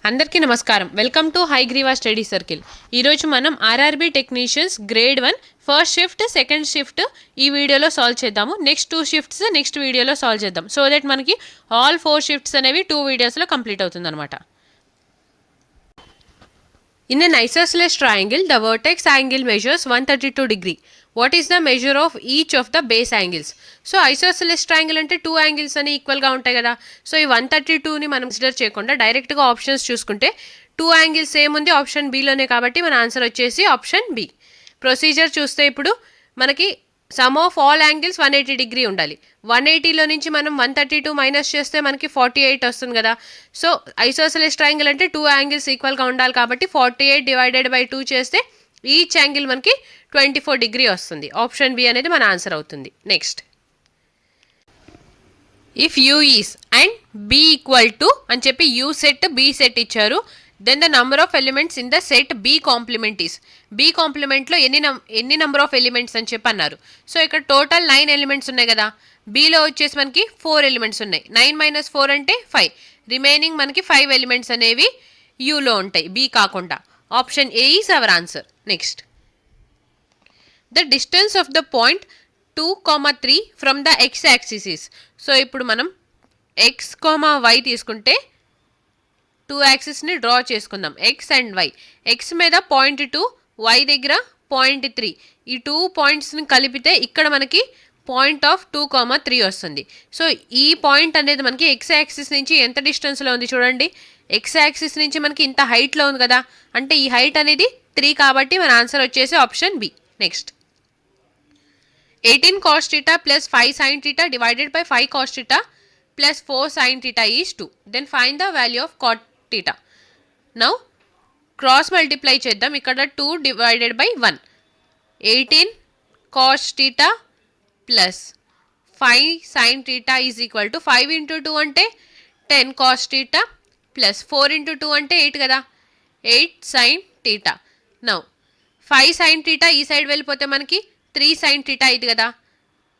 అందరికీ నమస్కారం. Welcome to Hayagriva study circle. ఈరోజు మనం RRB technicians grade 1 first shift second shift ఈ వీడియోలో సాల్వ్ చేద్దాము. నెక్స్ట్ 2 షిఫ్ట్స్ నెక్స్ట్ వీడియోలో సాల్వ్ చేద్దాం. సో దట్ మనకి ఆల్ 4 షిఫ్ట్స్ అనేవి 2 వీడియోస్లో కంప్లీట్ అవుతుంది అనమాట. In an isosceles triangle, the vertex angle measures 132 degree. What is the measure of each of the base angles? So isosceles triangle అంటే 2 angles అని ఈక్వల్గా ఉంటాయి కదా. సో ఈ 132ని మనం కన్సిడర్ చేయకుండా డైరెక్ట్గా ఆప్షన్స్ చూసుకుంటే 2 యాంగిల్స్ ఏముంది ఆప్షన్ బిలోనే, కాబట్టి మన ఆన్సర్ వచ్చేసి ఆప్షన్ బి. ప్రొసీజర్ చూస్తే ఇప్పుడు మనకి some of all angles 180 degree ఉండాలి. 180లో నుంచి మనం 132 మైనస్ చేస్తే మనకి 48 వస్తుంది కదా. సో ఐసోసెలెస్ ట్రయాంగిల్ అంటే 2 యాంగిల్స్ ఈక్వల్గా ఉండాలి, కాబట్టి 48 డివైడెడ్ బై 2 చేస్తే ఈచ్ యాంగిల్ మనకి 24 డిగ్రీ వస్తుంది. ఆప్షన్ బి అనేది మన ఆన్సర్ అవుతుంది. Next, if U is and B equal to అని చెప్పి యూ సెట్ బి సెట్ ఇచ్చారు. Then the number of elements in the set B complement is. B కాంప్లిమెంట్లో ఎన్ని నంబర్ ఆఫ్ ఎలిమెంట్స్ అని చెప్పి అన్నారు. సో ఇక్కడ టోటల్ 9 ఎలిమెంట్స్ ఉన్నాయి కదా. బిలో వచ్చేసి మనకి 4 ఎలిమెంట్స్ ఉన్నాయి. 9 మైనస్ 4 అంటే 5. రిమైనింగ్ మనకి 5 ఎలిమెంట్స్ అనేవి యూలో ఉంటాయి, బి కాకుండా. Option A is our answer. Next, the distance of the point 2, 3 from the X axis is. So ఇప్పుడు మనం ఎక్స్, వై తీసుకుంటే 2 యాక్సిస్ని డ్రా చేసుకుందాం, ఎక్స్ అండ్ వై. ఎక్స్ మీద పాయింట్ 2, వై దగ్గర పాయింట్ 3. ఈ 2 పాయింట్స్ని కలిపితే ఇక్కడ మనకి పాయింట్ ఆఫ్ 2, 3 వస్తుంది. సో ఈ పాయింట్ అనేది మనకి ఎక్స్ యాక్సిస్ నుంచి ఎంత డిస్టెన్స్లో ఉంది చూడండి. ఎక్స్ యాక్సిస్ నుంచి మనకి ఇంత హైట్లో ఉంది కదా, అంటే ఈ హైట్ అనేది 3, కాబట్టి మన ఆన్సర్ వచ్చేసి option B. Next, 18 cos theta plus 5 sin theta divided by 5 cos theta plus 4 sin theta is 2. Then find the value of cot theta. Now cross multiply చేద్దాం. ఇక్కడ 2 divided by 1. 18 cos theta plus 5 sin theta is equal to 5 into 2 అంటే 10 cos theta plus 4 into 2 అంటే 8 కదా, 8 sin theta. Now 5 sin theta ఈ side వెళ్ళిపోతే మనకి 3 sin theta ఇది కదా,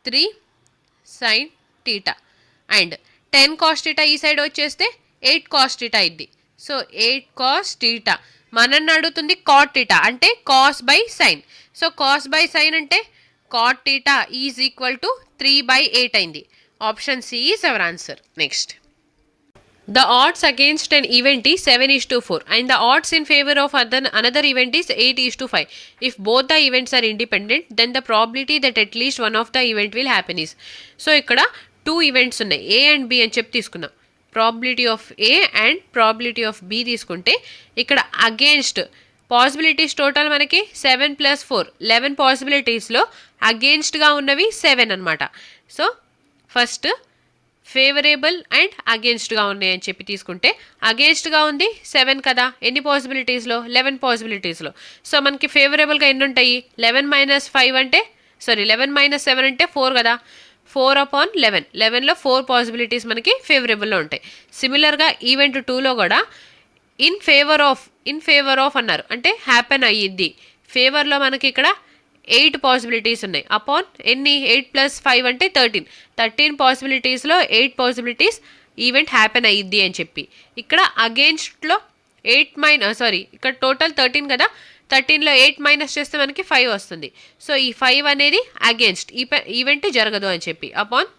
3 sin theta. And 10 cos theta ఈ సైడ్ వచ్చేస్తే 8 cos theta ఇది. So 8 cos theta. మనల్ని అడుగుతుంది cot theta అంటే cos by sin. So cos by sin అంటే cot theta is equal to 3/8 అయింది. Option C is our answer. Next, the odds against an event is 7:4 and the odds in favor of another event is 8:5. If both the events are independent, then the probability that at least one of the event will happen is. So ఇక్కడ 2 events ఉన్నాయి, ఏ and B అని చెప్పి తీసుకున్నాం. Probability of A and probability of B తీసుకుంటే ఇక్కడ against possibilities total మనకి 7 + 4 11 పాసిబిలిటీస్లో అగేన్స్ట్గా ఉన్నవి 7 అనమాట. సో ఫస్ట్ ఫేవరేబుల్ అండ్ అగేన్స్ట్గా ఉన్నాయి అని చెప్పి తీసుకుంటే అగేన్స్ట్గా ఉంది 7 కదా, ఎన్ని పాసిబిలిటీస్లో 11 పాసిబిలిటీస్లో. సో మనకి ఫేవరేబుల్గా ఎన్ని ఉంటాయి, 11 - 5 అంటే 11 - 7 అంటే 4 కదా, 4/11. 11లో 4 పాసిబిలిటీస్ మనకి ఫేవరేబుల్లో ఉంటాయి. సిమిలర్గా ఈవెంట్ 2లో కూడా ఇన్ ఫేవర్ ఆఫ్ అన్నారు అంటే హ్యాపెన్ అయ్యిద్ది. ఫేవర్లో మనకి ఇక్కడ 8 పాసిబిలిటీస్ ఉన్నాయి. అపాన్ ఎన్ని, 8 + 5 అంటే 13 పాసిబిలిటీస్లో 8 పాసిబిలిటీస్ ఈవెంట్ హ్యాపెన్ అయ్యిద్ది అని చెప్పి. ఇక్కడ అగేన్స్ట్లో ఇక్కడ టోటల్ 13 కదా, 13లో 8 మైనస్ చేస్తే మనకి 5 వస్తుంది. సో ఈ 5 అనేది అగేన్స్ట్ ఈవెంట్ జరగదు అని చెప్పి. అపాన్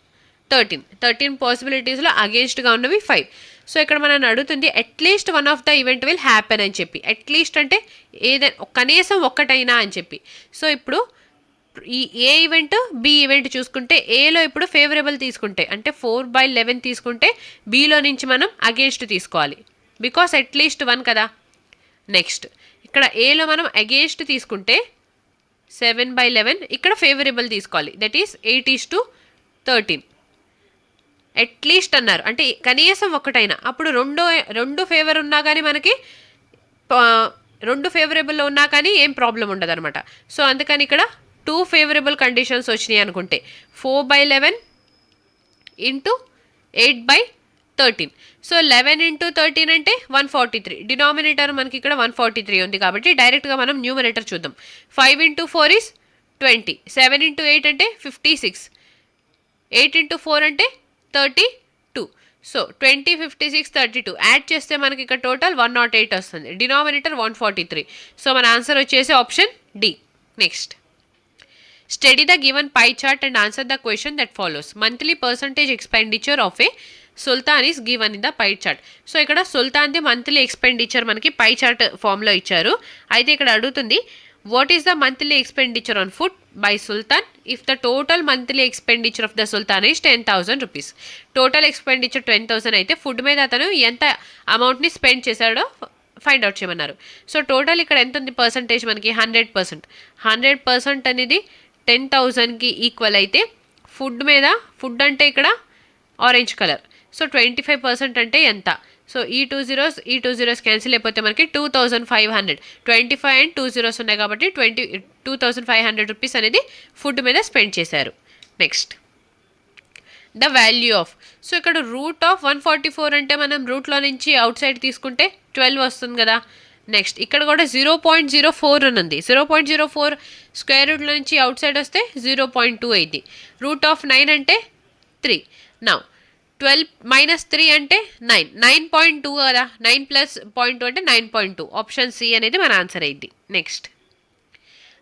13 పాసిబిలిటీస్లో అగేన్స్ట్గా ఉన్నవి 5. సో ఇక్కడ మనం అడుగుతుంది at least one of the event will happen అని చెప్పి. అట్లీస్ట్ అంటే ఏదైనా కనీసం ఒక్కటైనా అని చెప్పి. సో ఇప్పుడు ఈ ఏ ఈవెంట్ బి ఈవెంట్ చూసుకుంటే ఏలో ఇప్పుడు ఫేవరబుల్ తీసుకుంటే అంటే 4/11 తీసుకుంటే బిలో నుంచి మనం అగేన్స్ట్ తీసుకోవాలి, బికాస్ అట్లీస్ట్ 1 కదా. నెక్స్ట్, ఇక్కడ ఏలో మనం అగేన్స్ట్ తీసుకుంటే 7/11, ఇక్కడ ఫేవరబుల్ తీసుకోవాలి, దట్ ఈస్ 8:13. అట్లీస్ట్ అన్నారు అంటే కనీసం ఒక్కటైనా. అప్పుడు రెండు ఫేవర్ ఉన్నా కానీ మనకి 2 ఫేవరబుల్లో ఉన్నా కానీ ఏం ప్రాబ్లం ఉండదు అనమాట. సో అందుకని ఇక్కడ 2 ఫేవరబుల్ కండిషన్స్ వచ్చినాయి అనుకుంటే 4/11 × 8/13. సో 11 × 13 అంటే 143. డినామినేటర్ మనకి ఇక్కడ 143 ఉంది కాబట్టి డైరెక్ట్గా మనం న్యూమరేటర్ చూద్దాం. 5 × 4 is 20, 7 × 8 అంటే 56, 8 × 4 అంటే 32. సో 20, 56, 32 యాడ్ చేస్తే మనకి ఇక్కడ టోటల్ 108 వస్తుంది. డినామినేటర్ 143. సో మన ఆన్సర్ వచ్చేసి option D. Next, study the given pie chart and answer the question that follows. Monthly percentage expenditure of a Sultan is given in the pie chart. So ఇక్కడ సుల్తాన్ది monthly expenditure మనకి pie chart ఫామ్లో ఇచ్చారు. అయితే ఇక్కడ అడుగుతుంది what is the monthly expenditure on food by Sultan if the total monthly expenditure of the Sultan is 10,000 rupees. Total expenditure 10,000 అయితే food మీద అతను ఎంత అమౌంట్ని స్పెండ్ చేశాడో ఫైండ్ అవుట్ చేయమన్నారు. సో టోటల్ ఇక్కడ ఎంత ఉంది పర్సంటేజ్ మనకి 100%. 100% అనేది 10,000కి ఈక్వల్ అయితే ఫుడ్ అంటే ఇక్కడ ఆరెంజ్ కలర్. సో 25% అంటే ఎంత? సో ఈ 2 zeros క్యాన్సిల్ అయిపోతే మనకి 2,500. 25 అండ్ 2 zeros ఉన్నాయి కాబట్టి 2,500 రూపీస్ అనేది ఫుడ్ మీద స్పెండ్ చేశారు. Next, the value of. So ఇక్కడ రూట్ ఆఫ్ 144 అంటే మనం రూట్లో నుంచి అవుట్ సైడ్ తీసుకుంటే 12 వస్తుంది కదా. నెక్స్ట్, ఇక్కడ కూడా 0.04 అని ఉంది. 0.04 స్క్వేర్ రూట్లో నుంచి అవుట్ సైడ్ వస్తే 0.2 అయింది. రూట్ ఆఫ్ 9 అంటే 3. నౌ 12 - 3 అంటే 9. 9.2 కదా. 9 + 0.2 అంటే 9.2. ఆప్షన్ సి అనేది మన ఆన్సర్ అయింది. Next,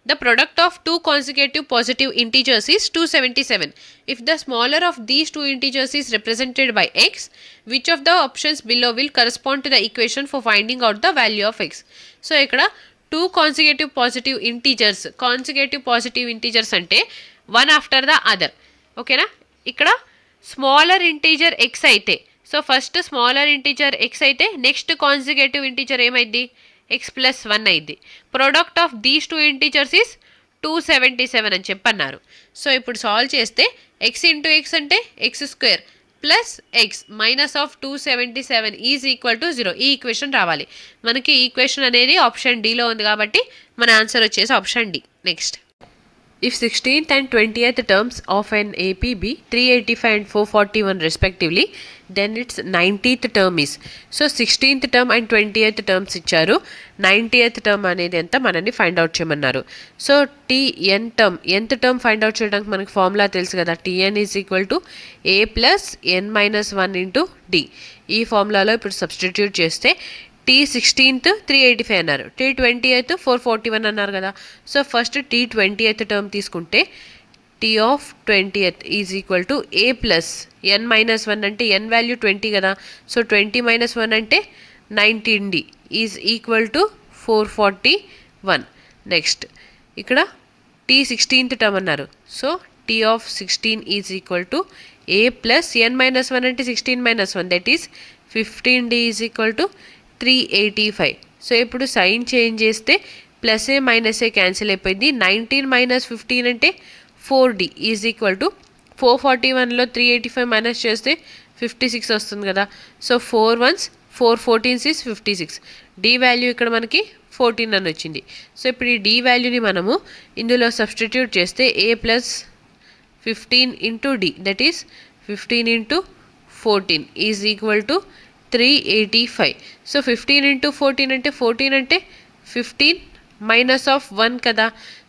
the product of two consecutive positive integers is 277. If the smaller of these two integers is represented by x, which of the options below will correspond to the equation for finding out the value of x? So ఇక్కడ two consecutive positive integers అంటే one after the other. ఓకేనా? ఇక్కడ smaller integer x అయితే, so first smaller integer x అయితే next consecutive integer ఏమైంది? x + 1 అయింది. Product of these two integers is 277 అని చెప్పన్నారు. So ఇప్పుడు సాల్వ్ చేస్తే x × x అంటే x² plus x minus of 277 is equal to 0. ఈ ఈక్వేషన్ రావాలి మనకి. ఈ ఈక్వేషన్ అనేది ఆప్షన్ డిలో ఉంది కాబట్టి మన ఆన్సర్ వచ్చేసి option D. Next, if 16th and 20th terms of an AP be 385 and 441 respectively, then its 90th term is. So 16th term and 20th terms ఇచ్చారు. 90th term అనేది ఎంత మనని ఫైండ్ అవుట్ చేయమన్నారు. So nth term find out చేయడానికి మనకి formula తెలుసు కదా. Tn is equal to a + n-1 × d. ఈ ఫార్ములాలో ఇప్పుడు సబ్స్టిట్యూట్ చేస్తే T16th 385 అన్నారు, T20th 441 అన్నారు కదా. సో ఫస్ట్ T20th టర్మ్ తీసుకుంటే T20th is equal to a + n-1 అంటే n వాల్యూ 20 కదా. సో 20 - 1 అంటే 19d is equal to 441. Next, ఇక్కడ T16th టర్మ్ అన్నారు. So T16 is equal to a + n-1 అంటే 16 - 1 that is 15d is equal to 385. So ఇప్పుడు sign change చేస్తే plus A minus A cancel అయిపోయింది. 19 - 15 అంటే 4d is equal to 441లో 385 minus చేస్తే 56 వస్తుంది కదా. So 4 1s 4 14s is 56. D value ఇక్కడ మనకి 14 అని వచ్చింది. సో ఇప్పుడు ఈ డి వాల్యూని మనము ఇందులో సబ్స్టిట్యూట్ చేస్తే a + 15 × d that is 15 × 14 is equal to 385. So 15 × 14 అంటే 14 అంటే 15 మైనస్ ఆఫ్ 1 కదా.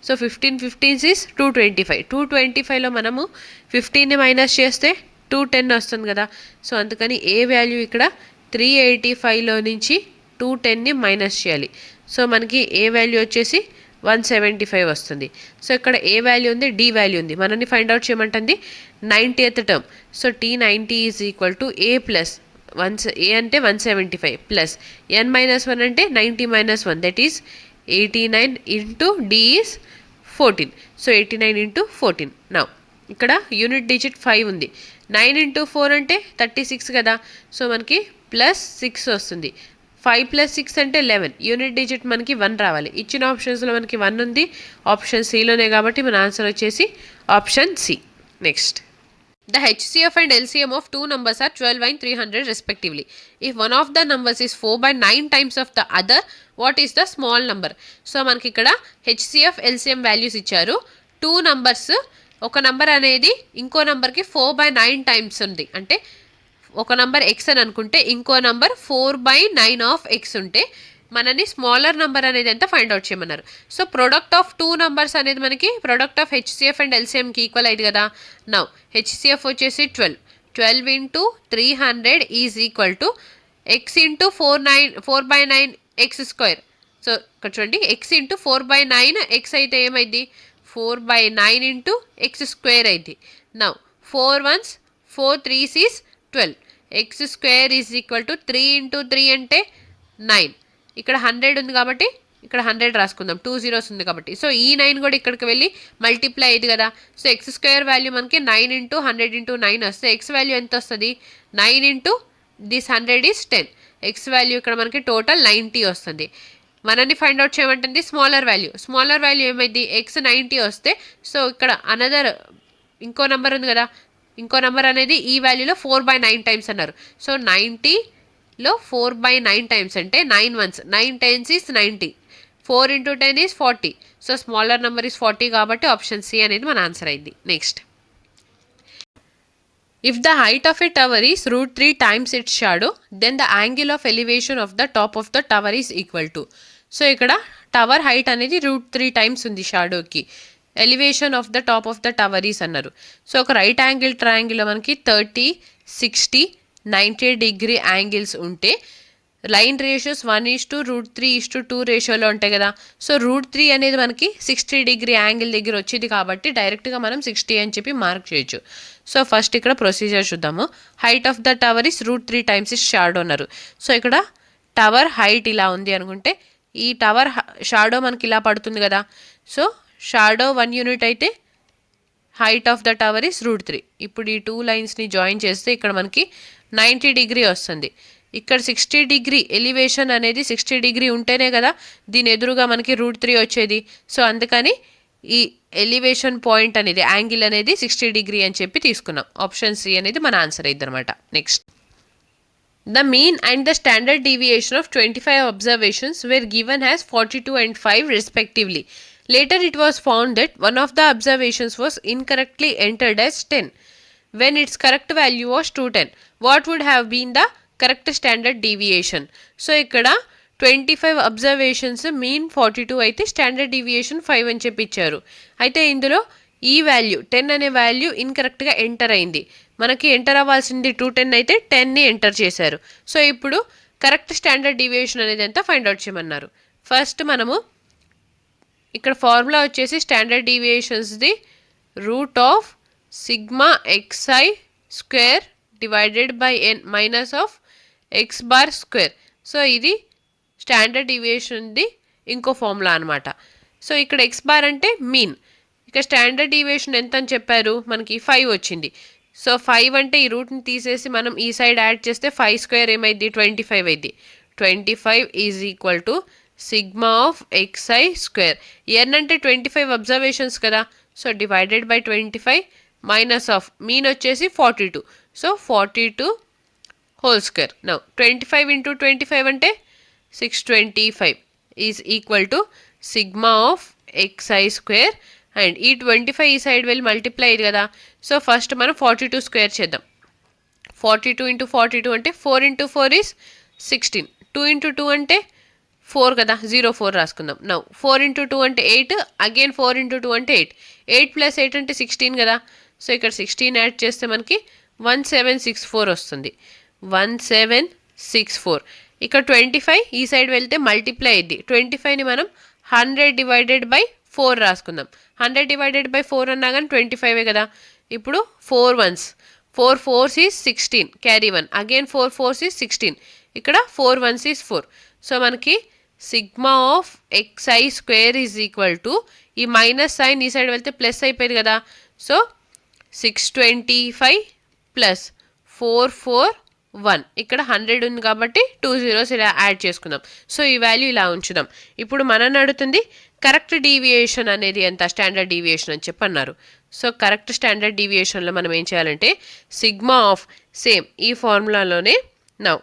So 15 15 is 225. 225లో మనము 15ని మైనస్ చేస్తే 210 వస్తుంది కదా. సో అందుకని ఏ వాల్యూ ఇక్కడ 385లో నుంచి 210ని మైనస్ చేయాలి. సో మనకి ఏ వాల్యూ వచ్చేసి 175 వస్తుంది. సో ఇక్కడ ఏ వాల్యూ ఉంది, డి వాల్యూ ఉంది. మనని ఫైండ్ అవుట్ చేయమంటుంది 90th term. So T90 is equal to a + a అంటే 175 ప్లస్ n-1 అంటే 90 - 1 that is 89 × d is 14. So 89 × 14. Now ఇక్కడ యూనిట్ డిజిట్ 5 ఉంది. 9 × 4 అంటే 36 కదా. సో మనకి +6 వస్తుంది. 5 + 6 అంటే 11. యూనిట్ డిజిట్ మనకి 1 రావాలి. ఇచ్చిన ఆప్షన్స్లో మనకి 1 ఉంది. ఆప్షన్ సిలోనే కాబట్టి మన ఆన్సర్ వచ్చేసి option C. Next, the HCF and LCM of two numbers are 12 and 300 respectively. If one of the numbers is 4/9 times of the other, what is the small number? So మనకి ఇక్కడ HCF LCM values ఇచ్చారు. 2 numbers, ఒక number అనేది ఇంకో నంబర్కి 4/9 times ఉంది. అంటే ఒక నంబర్ x అని అనుకుంటే ఇంకో నంబర్ 4/9 ఆఫ్ x ఉంటే మనని స్మాలర్ నంబర్ అనేది ఎంత ఫైండ్ అవుట్ చేయమన్నారు. సో ప్రొడక్ట్ ఆఫ్ 2 నంబర్స్ అనేది మనకి ప్రొడక్ట్ ఆఫ్ HCF అండ్ LCMకి ఈక్వల్ అయింది కదా. నౌ HCF వచ్చేసి 12 12 into 300 is equal to x into 4/9 x square. So ఇక్కడ చూడండి x into 4/9 x అయితే ఏమైంది 4/9 into x square అయింది. Now 4 1s 4 3s is 12. x square is equal to 3 into 3 అంటే 9. ఇక్కడ 100 ఉంది కాబట్టి ఇక్కడ 100 రాసుకుందాం, 2 zeros ఉంది కాబట్టి. సో ఈ 9 కూడా ఇక్కడికి వెళ్ళి మల్టిప్లై అయ్యింది కదా. సో ఎక్స్ స్క్వేర్ వాల్యూ మనకి 9 into 100 into 9 వస్తే ఎక్స్ వాల్యూ ఎంత వస్తుంది 9 into this 100 is 10. X value ఇక్కడ మనకి టోటల్ 90 వస్తుంది. మనని ఫైండ్ అవుట్ చేయమంటుంది స్మాలర్ వాల్యూ ఏమైంది ఎక్స్ 90 వస్తే సో ఇక్కడ అనదర్ ఇంకో నెంబర్ ఉంది కదా, ఇంకో నెంబర్ అనేది ఈ వాల్యూలో 4/9 టైమ్స్ అన్నారు. సో 90లో 4/9 టైమ్స్ అంటే 9 1s 9 10s is 90. 4 into 10 is 40. So smaller number is 40 కాబట్టి ఆప్షన్ సి అనేది మన ఆన్సర్ అయింది. Next, if the height of a tower is √3 times its shadow, then the angle of elevation of the top of the tower is equal to. So ఇక్కడ tower height అనేది √3 times ఉంది షాడోకి, elevation of the top of the tower is అన్నారు. So ఒక right angle ట్రయాంగిల్లో మనకి 30 60 90 degree angles ఉంటే line ratios 1:√3:2 రేషియోలో ఉంటాయి కదా. సో √3 అనేది మనకి 60 డిగ్రీ యాంగిల్ దగ్గర వచ్చేది కాబట్టి డైరెక్ట్గా మనం 60 అని చెప్పి మార్క్ చేయొచ్చు. సో ఫస్ట్ ఇక్కడ ప్రొసీజర్ చూద్దాము. Height of the tower is √3 times is shadow అన్నారు. సో ఇక్కడ టవర్ హైట్ ఇలా ఉంది అనుకుంటే ఈ టవర్ షాడో మనకి ఇలా పడుతుంది కదా. సో షాడో 1 యూనిట్ అయితే height of the tower is √3. ఇప్పుడు ఈ 2 లైన్స్ని జాయిన్ చేస్తే ఇక్కడ మనకి 90 డిగ్రీ వస్తుంది. ఇక్కడ 60 డిగ్రీ ఎలివేషన్ అనేది 60 డిగ్రీ ఉంటేనే కదా దీని ఎదురుగా మనకి √3 వచ్చేది. సో అందుకని ఈ ఎలివేషన్ పాయింట్ అనేది యాంగిల్ అనేది 60 డిగ్రీ అని చెప్పి తీసుకున్నాం. ఆప్షన్ సి అనేది మన ఆన్సర్ అయింది అనమాట. Next, the mean and the standard deviation of 25 observations were given as 42 and 5 respectively. Later it was found that one of the observations was incorrectly entered as 10 when its correct value was 210. What would have been the correct standard deviation? So ఇక్కడ 25 observations mean 42 అయితే standard deviation 5 అని చెప్పి ఇచ్చారు. అయితే ఇందులో ఈ value 10 అనే value ఇన్కరెక్ట్గా enter అయింది. మనకి ఎంటర్ అవ్వాల్సింది 210 అయితే 10ని ఎంటర్ చేశారు. సో ఇప్పుడు కరెక్ట్ స్టాండర్డ్ డీవియేషన్ అనేది ఎంత ఫైండ్ అవుట్ చేయమన్నారు. ఫస్ట్ మనము ఇక్కడ ఫార్ములా వచ్చేసి స్టాండర్డ్ డీవియేషన్స్ది √σxi² divided by n minus of x⁻². So ఇది స్టాండర్డ్ డీవియేషన్ది ఇంకో ఫార్ములా అనమాట. సో ఇక్కడ x⁻ అంటే మీన్, ఇక స్టాండర్డ్ డీవియేషన్ ఎంత అని చెప్పారు మనకి 5 వచ్చింది. సో 5 అంటే ఈ రూట్ని తీసేసి మనం ఈ సైడ్ యాడ్ చేస్తే 5² ఏమైంది 25 అయింది. 25 is equal to sigma of xi². n అంటే 25 అబ్జర్వేషన్స్ కదా. So divided by 25 minus of mean వచ్చేసి 42. So 42 whole square. Now 25 into 25 అంటే 625 is equal to sigma of xi². And ఈ 25 ఈ సైడ్ వెళ్ళి మల్టిప్లై అయ్యింది కదా. సో ఫస్ట్ మనం 42 స్క్వేర్ చేద్దాం. 42 into 42 అంటే 4 into 4 ఈజ్ 16. 2 into 2 అంటే 4 కదా, 04 రాసుకుందాం. నౌ 4 into 2 అంటే 8, అగైన్ 4 into 2 అంటే 8. 8 + 8 అంటే 16 కదా. సో ఇక్కడ 16 యాడ్ చేస్తే మనకి 1764 వస్తుంది. 1764. ఇక్కడ 25 ఈ సైడ్ వెళ్తే మల్టిప్లై అయ్యింది. 25ని మనం 100 డివైడెడ్ బై 4 రాసుకుందాం. 100 డివైడెడ్ బై 4 అన్నా కానీ 25 కదా. ఇప్పుడు 4 1s 4 4s is 16, carry 1, again 4 4s is 16, ఇక్కడ 4 1s ఈజ్ 4. సో మనకి sigma of xi² is equal to ఈ మైనస్ సైన్ ఈ సైడ్ వెళ్తే ప్లస్ అయిపోయింది కదా. సో 625 ప్లస్ 441, ఇక్కడ 100 ఉంది కాబట్టి 2 zeros ఇలా యాడ్ చేసుకుందాం. సో ఈ వాల్యూ ఇలా ఉంచుదాం. ఇప్పుడు మనని అడుగుతుంది కరెక్ట్ డీవియేషన్ అనేది ఎంత స్టాండర్డ్ డీవియేషన్ అని చెప్పన్నారు. సో కరెక్ట్ స్టాండర్డ్ డీవియేషన్లో మనం ఏం చేయాలంటే సిగ్మా ఆఫ్ సేమ్ ఈ ఫార్ములాలోనే నౌ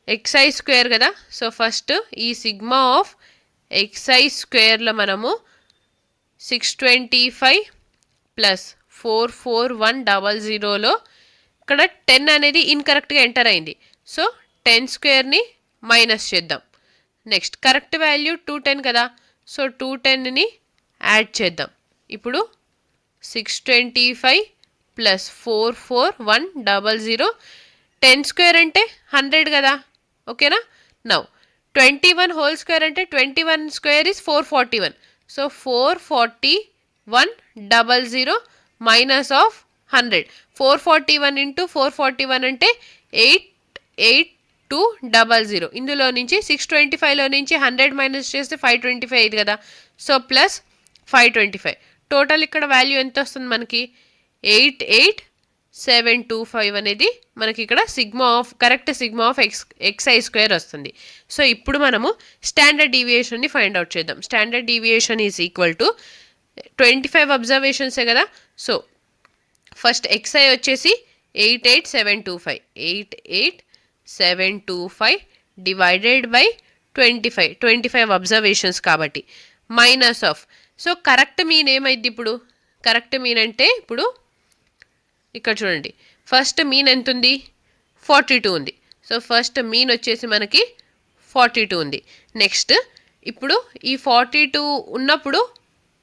xi² కదా. సో ఫస్ట్ ఈ సిగ్మా ఆఫ్ xi² మనము 625 ప్లస్ 44100లో ఇక్కడ 10 అనేది ఇన్కరెక్ట్గా ఎంటర్ అయింది. సో 10² మైనస్ చేద్దాం. నెక్స్ట్ కరెక్ట్ వాల్యూ 210 కదా. సో 210ని యాడ్ చేద్దాం. ఇప్పుడు 625 ప్లస్ 44100. 10 స్క్వేర్ అంటే 100 కదా, ఓకేనా. నౌ 21 హోల్ స్క్వేర్ అంటే 21 square is 441. So 44100 minus of 100. 441 into 441 అంటే 88200. ఇందులో నుంచి 625లో నుంచి 100 మైనస్ చేస్తే 525 అయింది కదా. So plus 525. టోటల్ ఇక్కడ వాల్యూ ఎంత వస్తుంది మనకి? 88725 అనేది మనకి ఇక్కడ correct sigma of xi square వస్తుంది. సో ఇప్పుడు మనము స్టాండర్డ్ డీవియేషన్ని ఫైండ్ అవుట్ చేద్దాం. Standard deviation is equal to 25 అబ్జర్వేషన్సే కదా. సో ఫస్ట్ xi వచ్చేసి 88725 డివైడెడ్ బై 25 అబ్జర్వేషన్స్ కాబట్టి minus of. So correct mean ఏమైంది ఇప్పుడు? కరెక్ట్ మీన్ అంటే ఇప్పుడు ఇక్కడ చూడండి, ఫస్ట్ మీన్ ఎంత ఉంది? 42 ఉంది. సో ఫస్ట్ మీన్ వచ్చేసి మనకి 42 ఉంది. నెక్స్ట్ ఇప్పుడు ఈ 42 ఉన్నప్పుడు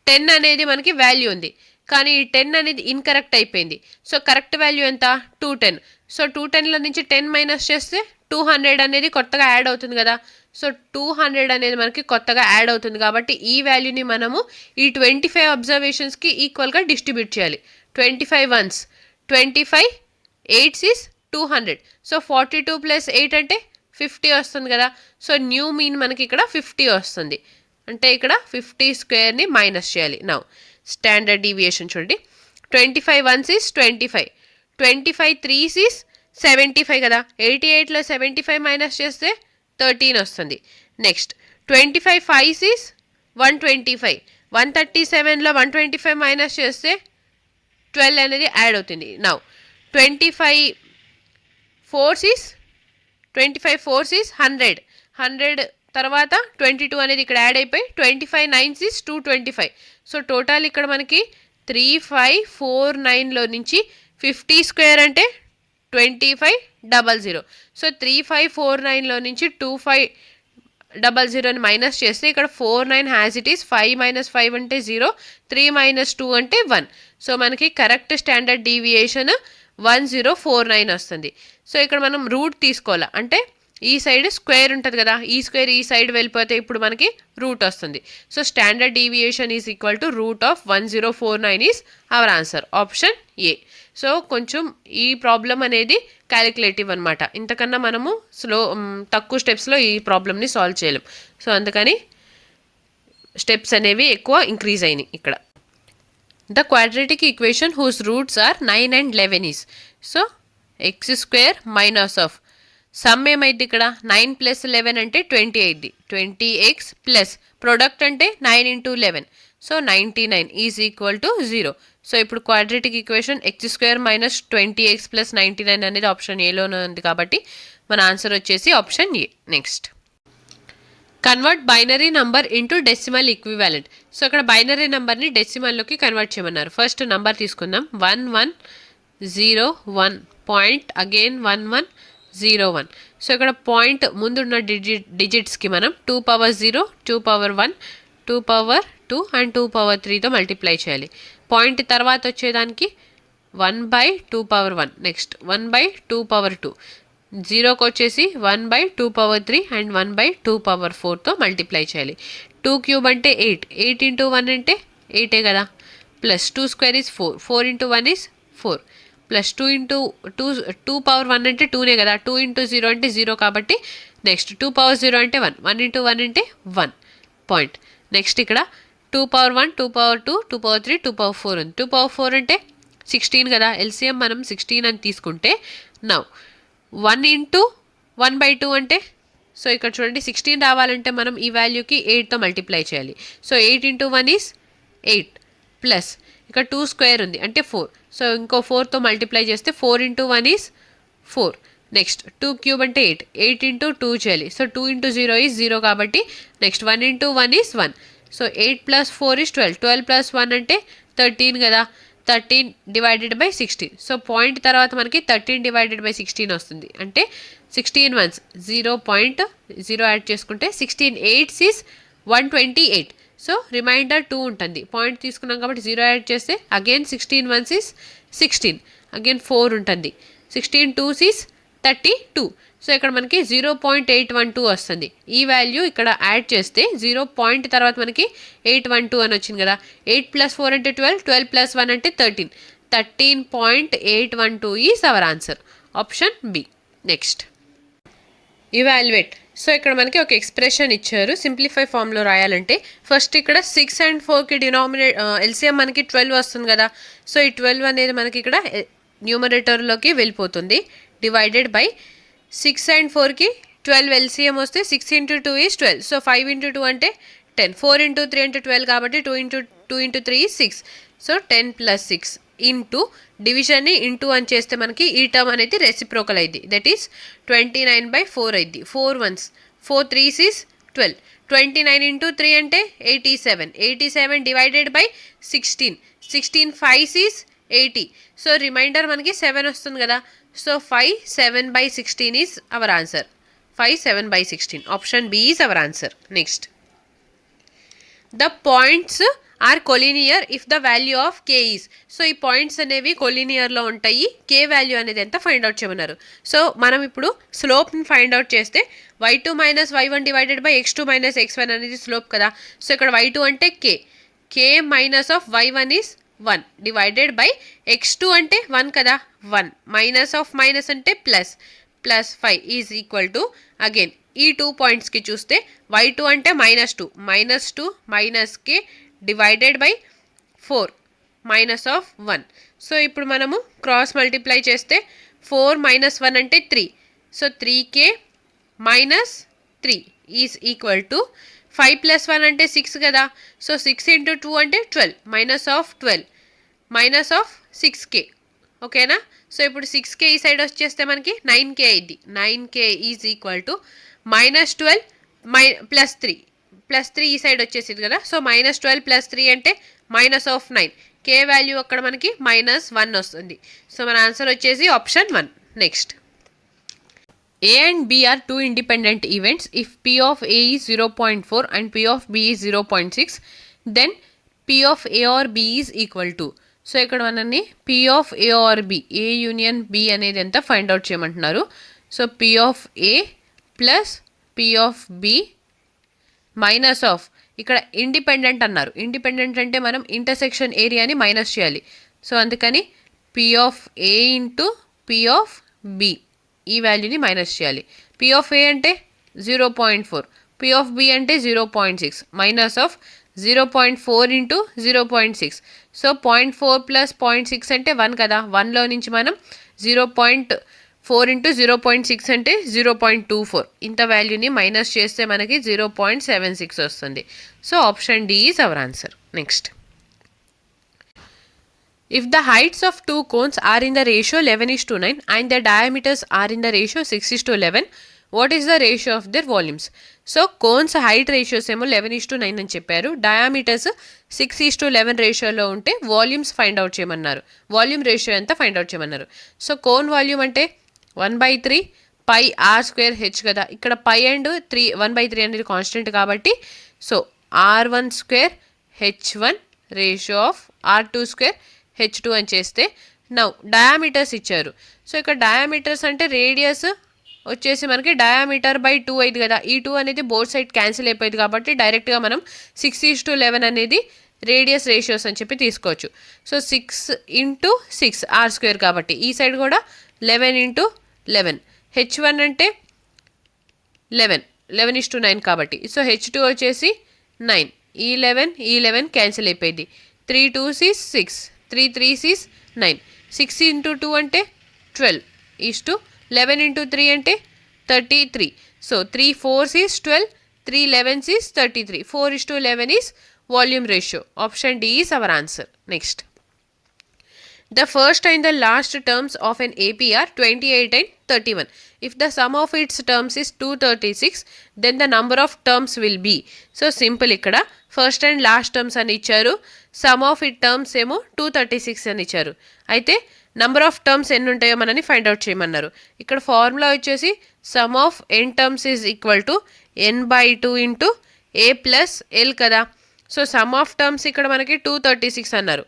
10 అనేది మనకి వాల్యూ ఉంది, కానీ ఈ 10 అనేది ఇన్కరెక్ట్ అయిపోయింది. సో కరెక్ట్ వాల్యూ ఎంత? 210. సో 210లో నుంచి 10 మైనస్ చేస్తే 200 అనేది కొత్తగా యాడ్ అవుతుంది కదా. సో 200 అనేది మనకి కొత్తగా యాడ్ అవుతుంది కాబట్టి ఈ వాల్యూని మనము ఈ 25 అబ్జర్వేషన్స్కి ఈక్వల్గా డిస్ట్రిబ్యూట్ చేయాలి. 25 వన్స్ 25, 8 is 200. సో 42 ప్లస్ 8 అంటే 50 వస్తుంది కదా. సో న్యూ మీన్ మనకి ఇక్కడ 50 వస్తుంది. అంటే ఇక్కడ 50 స్క్వేర్ని మైనస్ చేయాలి. నౌ స్టాండర్డ్ డీవియేషన్ చూడండి. 25 వన్స్ ఈస్ 25, 25 3s ఈస్ 75 కదా. 88లో 75 మైనస్ చేస్తే 13 వస్తుంది. నెక్స్ట్ 25 5s ఈస్ 125, 137లో 125 మైనస్ చేస్తే 12 అనేది యాడ్ అవుతుంది. నౌ 25 4s ఈస్ 100 తర్వాత 22 అనేది ఇక్కడ యాడ్ అయిపోయి 25 9s ఈస్ 225. సో టోటల్ ఇక్కడ మనకి 3549లో నుంచి 50 స్క్వేర్ అంటే 2500. సో 3549లో నుంచి 2500 మైనస్ చేస్తే ఇక్కడ 49 హ్యాస్ ఇట్ ఈస్ 5 మైనస్ 5 అంటే 0, 3 మైనస్ 2 అంటే 1. సో మనకి కరెక్ట్ స్టాండర్డ్ డీవియేషన్ 1049 వస్తుంది. సో ఇక్కడ మనం రూట్ తీసుకోవాలా అంటే ఈ సైడ్ స్క్వేర్ ఉంటుంది కదా, ఈ స్క్వేర్ ఈ సైడ్ వెళ్ళిపోతే ఇప్పుడు మనకి రూట్ వస్తుంది. So standard deviation is equal to root of 1049 is our answer, option A. So కొంచెం ఈ ప్రాబ్లం అనేది క్యాలిక్యులేటివ్ అనమాట. ఇంతకన్నా మనము తక్కువ స్టెప్స్లో ఈ ప్రాబ్లమ్ని సాల్వ్ చేయలేం. సో అందుకని స్టెప్స్ అనేవి ఎక్కువ ఇంక్రీజ్ అయినాయి ఇక్కడ. The quadratic equation whose roots are 9 and 11 is. So x square minus of sum ఏమైంది ఇక్కడ 9 ప్లస్ 11 అంటే 20 అయింది. 20x ప్లస్ ప్రొడక్ట్ అంటే 9 into 11, so 99 is equal to 0. So ఇప్పుడు quadratic equation X square minus 20x plus 99 అనేది option ఏలోనే ఉంది కాబట్టి మన ఆన్సర్ వచ్చేసి option A. Next convert binary number into decimal equivalent. So ఇక్కడ బైనరీ నెంబర్ని డెసిమల్లోకి కన్వర్ట్ చేయమన్నారు. ఫస్ట్ నంబర్ తీసుకుందాం. 1101 పాయింట్ అగైన్ 1101. సో ఇక్కడ పాయింట్ ముందున్న డిజిట్స్కి మనం 2 power 0, 2 power 1, 2 power 2 and 2 power 3తో multiply చేయాలి. పాయింట్ తర్వాత వచ్చేదానికి 1/2 పవర్ 1, నెక్స్ట్ 1/2 పవర్ 2, 0కి వచ్చేసి 1/2 పవర్ 3 అండ్ 1/2 పవర్ 4తో మల్టిప్లై చేయాలి. 2 క్యూబ్ అంటే 8, 8 into 1 అంటే 8 కదా, plus 2 square is 4, 4 into 1 is 4, plus 2 power 1 అంటే 2నే కదా, 2 into 0 అంటే 0 కాబట్టి నెక్స్ట్ 2 పవర్ 0 అంటే 1, 1 into 1 అంటే 1 పాయింట్. నెక్స్ట్ ఇక్కడ 2 పవర్ 1, 2 పవర్ 2, 2 పవర్ 3, 2 పవర్ 4 ఉంది. 2 పవర్ 4 అంటే 16 కదా, ఎల్సిఎం మనం 16 అని తీసుకుంటే నౌ 1 into 1/2 అంటే, సో ఇక్కడ చూడండి 16 రావాలంటే మనం ఈ వాల్యూకి 8తో మల్టిప్లై చేయాలి. సో 8 into 1 ఈజ్ 8 ప్లస్ ఇక్కడ 2 స్క్వేర్ ఉంది అంటే 4, సో ఇంకో 4తో మల్టిప్లై చేస్తే 4 into 1 ఈజ్ 4, నెక్స్ట్ 2 క్యూబ్ అంటే 8, 8 into 2 చేయాలి. సో 2 into 0 ఈజ్ 0 కాబట్టి next 1 into 1 is 1. So 8 plus 4 is 12, 12 plus 1 అంటే 13 కదా, 13 divided by 16. సో పాయింట్ తర్వాత మనకి 13 divided by 16 వస్తుంది. అంటే 16 వన్స్ 0.0 యాడ్ చేసుకుంటే 16 8s ఈజ్ 128. సో రిమైండర్ 2 ఉంటుంది. పాయింట్ తీసుకున్నాం కాబట్టి 0 యాడ్ చేస్తే అగైన్ 16 వన్స్ ఈజ్ 16, అగైన్ 4 ఉంటుంది. 16 2s is 32. సో ఇక్కడ మనకి 0.812 వస్తుంది. ఈ వాల్యూ ఇక్కడ యాడ్ చేస్తే 0 పాయింట్ తర్వాత మనకి 812 అని వచ్చింది కదా. 8 + 4 అంటే 12, 12 + 1 అంటే 13. 13.812 is our answer. Option B. Next evaluate. So ఇక్కడ మనకి ఒక ఎక్స్ప్రెషన్ ఇచ్చారు. సింప్లిఫై ఫామ్లో రాయాలంటే ఫస్ట్ ఇక్కడ 6 and 4కి ఎల్సిఎం మనకి 12 వస్తుంది కదా. సో ఈ 12 అనేది మనకి ఇక్కడ న్యూమరేటర్లోకి వెళ్ళిపోతుంది. డివైడెడ్ బై 6 and 4కి 12 ఎల్సిఎం వస్తే 6 × 2 ఈజ్ 12. సో 5 × 2 అంటే 10. 4 × 3 అంటే 12 కాబట్టి 2 × 3 ఈజ్ 6. సో 10 + 6 ఇంటూ డివిజన్ని ఇంటూ అని చేస్తే మనకి ఈ టర్మ్ అనేది రెసిప్రోకల్ అయింది. దట్ ఈస్ 29/4 అయింది. 4 1s, 4 3s ఈజ్ 12. 29 × 3 అంటే 87. 87 divided by 16. 16 5s is 80. So remainder మనకి 7 వస్తుంది కదా. So 5 7/16 is our answer. 5 7/16. Option B is our answer. Next the points are collinear if the value of K is. So ఈ పాయింట్స్ అనేవి కొలీనియర్లో ఉంటాయి. కే వాల్యూ అనేది ఎంత ఫైండ్ అవుట్ చేయమన్నారు. సో మనం ఇప్పుడు స్లోప్ని ఫైండ్ అవుట్ చేస్తే y2 - y1 divided by x2 - x1 అనేది స్లోప్ కదా. సో ఇక్కడ y2 అంటే k minus of y1 is 1 divided by x2 అంటే 1 కదా. 1 మైనస్ ఆఫ్ మైనస్ అంటే plus 5 is equal to again ఈ 2 పాయింట్స్కి చూస్తే y2 అంటే -2 minus k divided by 4 minus of 1. So ఇప్పుడు మనము క్రాస్ మల్టిప్లై చేస్తే 4 - 1 అంటే 3. So 3k - 3 is equal to 5 + 1 అంటే 6 కదా. సో 6 × 2 అంటే 12 minus of 12 minus of 6k. ఓకేనా. సో ఇప్పుడు 6k ఈ సైడ్ వచ్చేస్తే మనకి 9k అయింది. 9k ఈజ్ ఈక్వల్ టు -12 +3 ఈ సైడ్ వచ్చేసింది కదా. సో -12 + 3 అంటే -9. కే వాల్యూ అక్కడ మనకి -1 వస్తుంది. సో మన ఆన్సర్ వచ్చేసి option 1. Next A and B are two independent events. If P of A is 0.4 and P of B is 0.6, then P of A or B is equal to. So ఇక్కడ మనల్ని P of A or B, A union B అనేది ఎంత find out చేయమంటున్నారు. So P of A plus P of B minus of ఇక్కడ independent అన్నారు. Independent అంటే మనం intersection ఏరియాని మైనస్ చేయాలి. సో అందుకని P of A into P of B ఈ వాల్యూని మైనస్ చేయాలి. P of A అంటే 0.4, P of B అంటే 0.6 మైనస్ ఆఫ్ 0.4 ఇంటూ 0.6. సో 0.4 + 0.6 అంటే 1 కదా. 1లో నుంచి మనం 0.4 ఇంటూ 0.6 అంటే 0.24 ఇంత వాల్యూని మైనస్ చేస్తే మనకి 0.76 వస్తుంది. So option D is our answer. Next if the heights of two cones are in the ratio 11:9 and their diameters are in the ratio 6:11, what is the ratio of their volumes? So cones height ratios ఏమో 11:9 అని చెప్పారు. Diameters 6:11 రేషియోలో ఉంటే volumes find out చేయమన్నారు. Volume ratio ఎంత find out చేయమన్నారు. So cone volume అంటే 1/3 πr² కదా. ఇక్కడ π అండ్ 1/3 అనేది కాన్స్టెంట్ కాబట్టి so r1² h1 ratio of r2² h2 అని చేస్తే నౌ డయామీటర్స్ ఇచ్చారు. సో ఇక్కడ డయామీటర్స్ అంటే రేడియస్ వచ్చేసి మనకి డయామీటర్ బై 2 అయింది కదా. ఈ 2 అనేది బోత్ సైడ్ క్యాన్సిల్ అయిపోయింది కాబట్టి డైరెక్ట్గా మనం 6:11 అనేది రేడియస్ రేషియోస్ అని చెప్పి తీసుకోవచ్చు. సో 6 × 6 r² కాబట్టి ఈ సైడ్ కూడా 11 × 11. h1 అంటే 11:9 కాబట్టి సో h2 వచ్చేసి 9. ఈ 11 క్యాన్సిల్ అయిపోయింది. 3 2s is 6, 3 3s is 9. 6 × 2 అంటే 12 ఈజ్ టు 11 × 3 అంటే 33. So 3 4s is 12, 3 11s is 33. 4:11 is volume ratio. Option D is our answer. Next. The first and the last terms of an AP are 28 and 31. If the sum of its terms is 236, then the number of terms will be. So simple ikkada first and last terms అని ఇచ్చారు. Some of it terms ఏమో 236 అని ఇచ్చారు. అయితే number of terms ఎన్ని ఉంటాయో మనని find out చేయమన్నారు. ఇక్కడ ఫార్ములా వచ్చేసి sum of n terms is equal to n/2 into a + l కదా. సో సమ్ ఆఫ్ టర్మ్స్ ఇక్కడ మనకి 236 అన్నారు.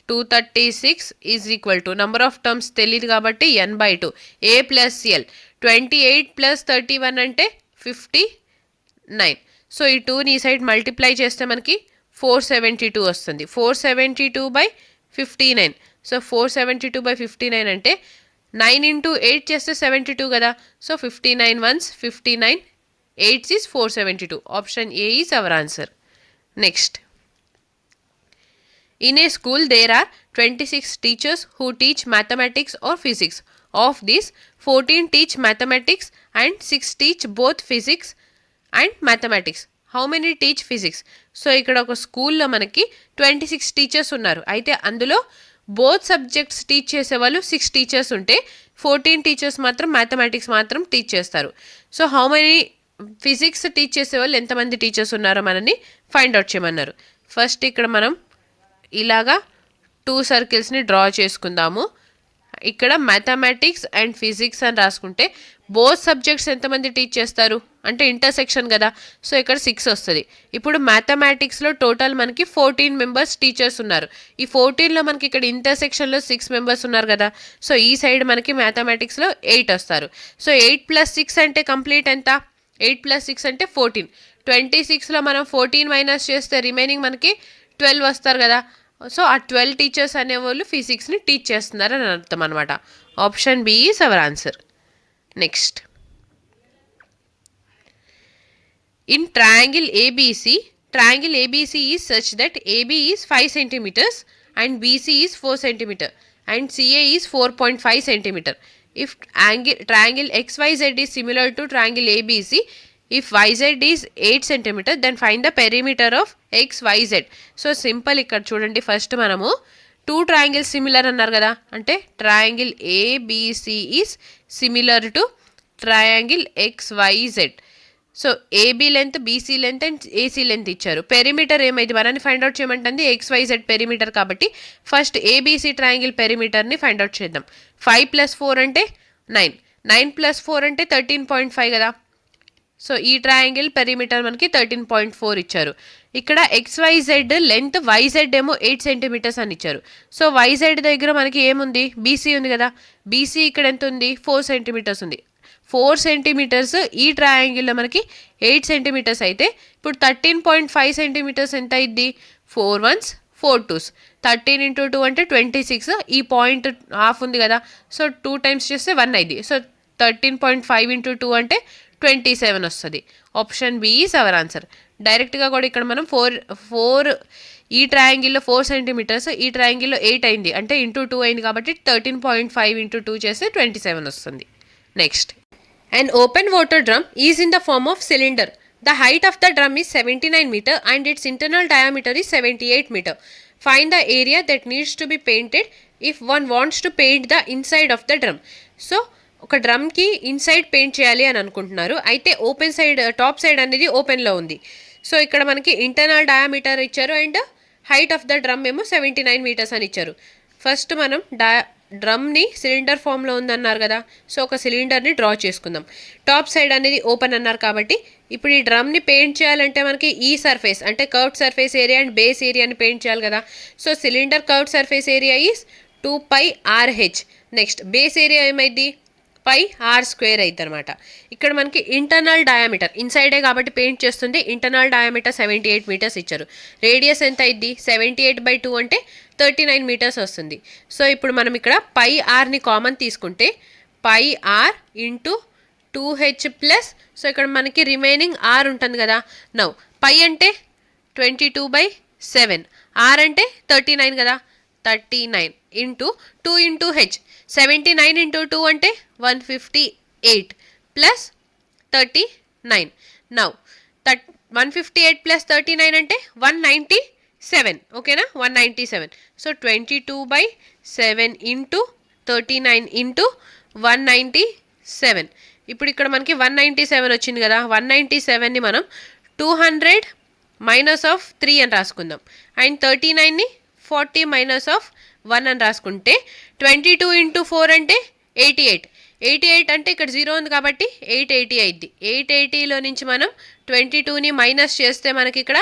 236 is equal to number of terms తెలియదు కాబట్టి n/2 a plus L 28 plus 31 అంటే 59. సో ఈ 2ని ఈ సైడ్ మల్టిప్లై చేస్తే మనకి 472 వస్తుంది. 472/59. సో 472/59 అంటే 9 into 8 చేస్తే 72 కదా. So 59 ones 59, 8 is 472. Option A is our answer. Next. In a school, there are 26 teachers who teach mathematics or physics. Of these, 14 teach mathematics and 6 teach both physics and mathematics. How many teach physics? So ఇక్కడ ఒక స్కూల్లో మనకి 26 teachers ఉన్నారు. అయితే అందులో both subjects teach చేసేవాళ్ళు 6 teachers ఉంటే 14 teachers మాత్రం మ్యాథమెటిక్స్ మాత్రం టీచ్ చేస్తారు. So how many physics teach చేసేవాళ్ళు ఎంతమంది టీచర్స్ ఉన్నారో మనని ఫైండ్ అవుట్ చేయమన్నారు. ఫస్ట్ ఇక్కడ మనం ఇలాగా 2 సర్కిల్స్ని డ్రా చేసుకుందాము. ఇక్కడ మ్యాథమెటిక్స్ అండ్ ఫిజిక్స్ అని రాసుకుంటే బోత్ సబ్జెక్ట్స్ ఎంతమంది టీచ్ చేస్తారు అంటే ఇంటర్సెక్షన్ కదా. సో ఇక్కడ 6 వస్తుంది. ఇప్పుడు మ్యాథమెటిక్స్లో టోటల్ మనకి 14 మెంబర్స్ టీచర్స్ ఉన్నారు. ఈ 14లో మనకి ఇక్కడ ఇంటర్సెక్షన్లో 6 మెంబర్స్ ఉన్నారు కదా. సో ఈ సైడ్ మనకి మ్యాథమెటిక్స్లో 8 వస్తారు. సో 8 + 6 అంటే కంప్లీట్ ఎంత? 8 + 6 అంటే 14. 26లో మనం 14 మైనస్ చేస్తే రిమైనింగ్ మనకి 12 వస్తారు కదా. సో ఆ 12 టీచర్స్ అనేవాళ్ళు ఫిజిక్స్ని టీచ్ చేస్తున్నారు అని అర్థం అనమాట. Option B is our answer. Next. In triangle ABC is such that AB is 5 centimeters and BC is 4 centimeter and CA is 4.5 centimeter. If triangle XYZ is similar to triangle ABC, if YZ is 8 centimeter, then find the perimeter of XYZ. So simple ఇక్కడ చూడండి. First మనము 2 triangles similar అన్నారు కదా. అంటే triangle ABC is similar to triangle XYZ. So AB length, BC length and AC length ఇచ్చారు. Perimeter ఏమైంది మనని find out చేయమంటుంది XYZ పెరిమీటర్ కాబట్టి ఫస్ట్ ఏబీసీ ట్రయాంగిల్ పెరిమీటర్ని ఫైండ్ అవుట్ చేద్దాం. 5 + 4 అంటే 9, 9 + 4 అంటే 13.5 కదా. సో ఈ ట్రయాంగిల్ పెరిమీటర్ మనకి 13.4 ఇచ్చారు. ఇక్కడ XYZ లెంత్, YZ ఏమో 8 సెంటీమీటర్స్ అని ఇచ్చారు. సో YZ దగ్గర మనకి ఏముంది? బీసీ ఉంది కదా. బీసీ ఇక్కడ ఎంత ఉంది? 4 సెంటీమీటర్స్ ఉంది. 4 సెంటీమీటర్స్ ఈ ట్రయాంగిల్లో మనకి 8 సెంటీమీటర్స్ అయితే ఇప్పుడు 13.5 సెంటీమీటర్స్ ఎంత అయింది? 4 ones 4 2s. 13 × 2 అంటే 26. ఈ పాయింట్ హాఫ్ ఉంది కదా. సో 2 టైమ్స్ చేస్తే 1 అయింది. సో 13.5 × 2 అంటే 27 వస్తుంది. Option B is our answer. డైరెక్ట్గా కూడా ఇక్కడ మనం 4 ఈ ట్రయాంగిల్లో 4 సెంటీమీటర్స్, ఈ ట్రయాంగిల్లో 8 అయింది అంటే × 2 అయింది కాబట్టి 13.5 × 2 చేస్తే 27 వస్తుంది. Next. An open water drum is in the form of cylinder. The height of the drum is 79 meter and its internal diameter is 78 meter. Find the area that needs to be painted if one wants to paint the inside of the drum. So ఒక డ్రమ్కి inside paint చేయాలి అని అనుకుంటున్నారు. అయితే open side, top side అనేది ఓపెన్లో ఉంది. So ఇక్కడ మనకి ఇంటర్నల్ డయామీటర్ ఇచ్చారు and height of the drum ఏమో 79 మీటర్స్ అని ఇచ్చారు. ఫస్ట్ మనం డ్రమ్ని సిలిండర్ ఫామ్లో ఉందన్నారు కదా. సో ఒక సిలిండర్ని డ్రా చేసుకుందాం. టాప్ సైడ్ అనేది ఓపెన్ అన్నారు కాబట్టి ఇప్పుడు ఈ డ్రమ్ని పెయింట్ చేయాలంటే మనకి ఈ సర్ఫేస్ అంటే curved surface area and base ఏరియాని పెయింట్ చేయాలి కదా. So cylinder curved surface area is 2πRH. Next base area ఏమైంది? πr² అవుతుంది అనమాట. ఇక్కడ మనకి ఇంటర్నల్ డయామీటర్ ఇన్సైడే కాబట్టి పెయింట్ చేస్తుంది. ఇంటర్నల్ డయామీటర్ 78 మీటర్స్ ఇచ్చారు. రేడియస్ ఎంత అయింది? 78/2 అంటే 39 మీటర్స్ వస్తుంది. సో ఇప్పుడు మనం ఇక్కడ πrని కామన్ తీసుకుంటే πr × 2h ప్లస్, సో ఇక్కడ మనకి రిమైనింగ్ r ఉంటుంది కదా. నౌ π అంటే 22/7, r అంటే 39 కదా. 39 × 2 × h. 79 × 2 అంటే 158 ప్లస్ 39. నౌ 158 ప్లస్ 39 అంటే 197. ఓకేనా? 197. సో 22/7 × 39 × 197. ఇప్పుడు ఇక్కడ మనకి 197 వచ్చింది కదా. 197ని మనం 200 -3 అని రాసుకుందాం. అండ్ 39ని 40 -1 అని రాసుకుంటే 22 × 4 అంటే 88. 88 అంటే ఇక్కడ 0 ఉంది కాబట్టి 880 అయింది. 880లో నుంచి మనం 22ని మైనస్ చేస్తే మనకి ఇక్కడ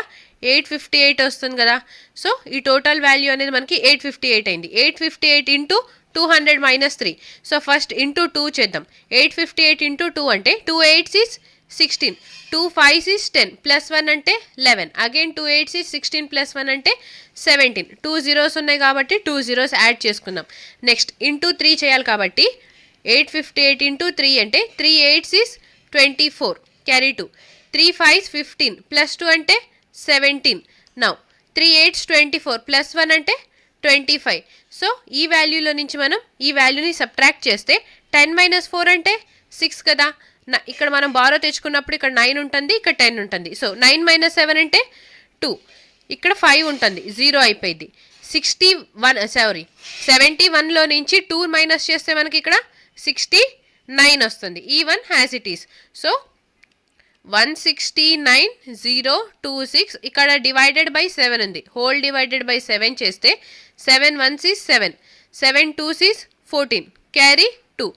858 వస్తుంది కదా. సో ఈ టోటల్ వాల్యూ అనేది మనకి 858 అయింది. 858 into 200 minus 3. So first into 2 చేద్దాం. 858 ఇంటూ 2 అంటే 2 8s is 16, 2 5s is 10, plus 1 అంటే 11, అగైన్ 2 8s is 16 ప్లస్ 1 అంటే 17. 2 zeros ఉన్నాయి కాబట్టి 2 zeros యాడ్ చేసుకుందాం. నెక్స్ట్ ఇంటూ 3 చేయాలి కాబట్టి 858 ఇంటూ 3 అంటే 3 8s is 24, carry 2, 3 5s 15 plus 2 అంటే 17. నౌ 3 8s 24 ప్లస్ 1 అంటే 25. సో ఈ వాల్యూలో నుంచి మనం ఈ వాల్యూని సబ్ట్రాక్ట్ చేస్తే 10 మైనస్ 4 అంటే 6 కదా. ఇక్కడ మనం బారో తెచ్చుకున్నప్పుడు ఇక్కడ 9 ఉంటుంది, ఇక్కడ 10 ఉంటుంది. సో 9 మైనస్ 7 అంటే 2, ఇక్కడ 5 ఉంటుంది, 0 అయిపోయింది. 71లో నుంచి 2 మైనస్ చేస్తే మనకి ఇక్కడ 69 వస్తుంది. ఈ one has it is. So 169,026 ఇక్కడ డివైడెడ్ బై 7 ఉంది. హోల్ డివైడెడ్ బై 7 చేస్తే 7 1s is 7, 7 2s is 14, carry 2,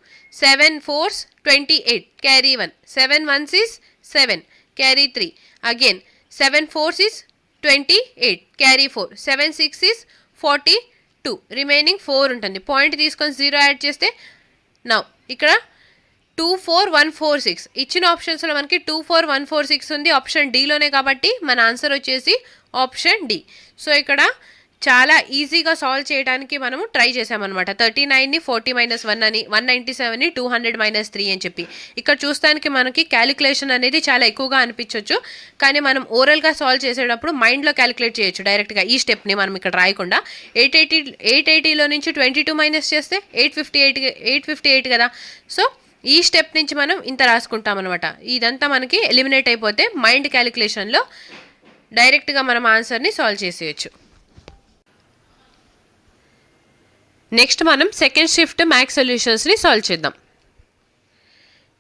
7 4s 28, carry 1, 7 1s is 7, carry 3, again 7 4s is 28, carry 4, 7 6 is 42, remaining 4 ఉంటుంది. పాయింట్ తీసుకొని 0 యాడ్ చేస్తే నౌ ఇక్కడ 24146 ఇచ్చిన ఆప్షన్స్లో మనకి 24146 ఉంది. ఆప్షన్ డీలోనే కాబట్టి మన ఆన్సర్ వచ్చేసి ఆప్షన్ డి. సో ఇక్కడ చాలా ఈజీగా సాల్వ్ చేయడానికి మనము ట్రై చేసామన్నమాట. 39ని 40 మైనస్ 1 అని, 197ని 200 మైనస్ 3 అని చెప్పి. ఇక్కడ చూస్తానికి మనకి క్యాలిక్యులేషన్ అనేది చాలా ఎక్కువగా అనిపించవచ్చు, కానీ మనం ఓరల్గా సాల్వ్ చేసేటప్పుడు మైండ్లో క్యాలిక్యులేట్ చేయొచ్చు డైరెక్ట్గా. ఈ స్టెప్ని మనం ఇక్కడ రాయకుండా 880లో నుంచి 22 మైనస్ చేస్తే 858 కదా. సో ఈ స్టెప్ నుంచి మనం ఇంత రాసుకుంటాం అనమాట. ఇదంతా మనకి ఎలిమినేట్ అయిపోతే మైండ్ క్యాలిక్యులేషన్లో డైరెక్ట్గా మనం ఆన్సర్ని సాల్వ్ చేసేయచ్చు. నెక్స్ట్ మనం సెకండ్ షిఫ్ట్ మ్యాథ్స్ సొల్యూషన్స్ని సాల్వ్ చేద్దాం.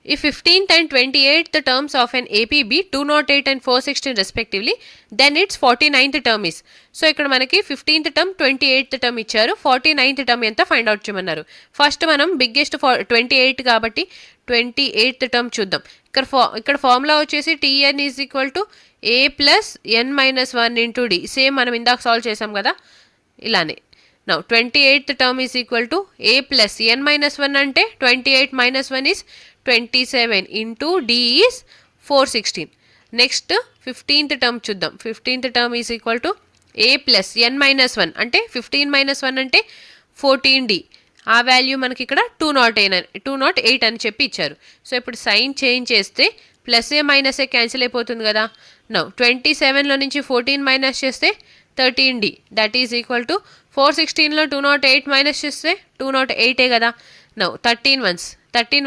If 15th and 28th terms of an AP be 208 and 416 respectively, then its 49th term is. So ఇక్కడ మనకి 15th టర్మ్ 28th టర్మ్ ఇచ్చారు, 49th టర్మ్ ఎంత ఫైండ్ అవుట్ చేయమన్నారు. First మనం biggest 28 కాబట్టి 28th term చూద్దాం. ఇక్కడ ఫార్ములా వచ్చేసి TN is equal to A plus N minus 1 into D. Same మనం ఇందాక సాల్వ్ చేసాం కదా ఇలానే. Now 28th term is equal to A plus N minus 1 అంటే 28 minus 1 is 27 into D is 416. Next 15th term చూద్దాం. 15th term is equal to A plus N minus 1 అంటే 15 minus 1 అంటే 14D. ఆ వాల్యూ మనకి ఇక్కడ 208 అని చెప్పి ఇచ్చారు. సో ఇప్పుడు సైన్ చేంజ్ చేస్తే plus A minus A cancel అయిపోతుంది కదా. నౌ 27లో నుంచి 14 మైనస్ చేస్తే 13D, that is equal to 416లో 208 మైనస్ చేస్తే 208 కదా. Now 13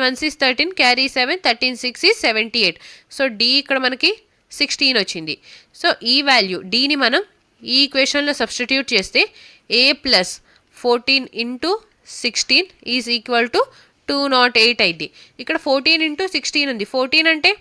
1s is 13, carry 7, 13 6 is 78. సో D ఇక్కడ మనకి 16 వచ్చింది. సో ఈ వాల్యూ Dని మనం ఈ ఈక్వేషన్లో సబ్స్టిట్యూట్ చేస్తే A plus 14 into 16 is equal to 208 అయింది. ఇక్కడ 14 ఇంటూ 16 ఉంది. 14 అంటే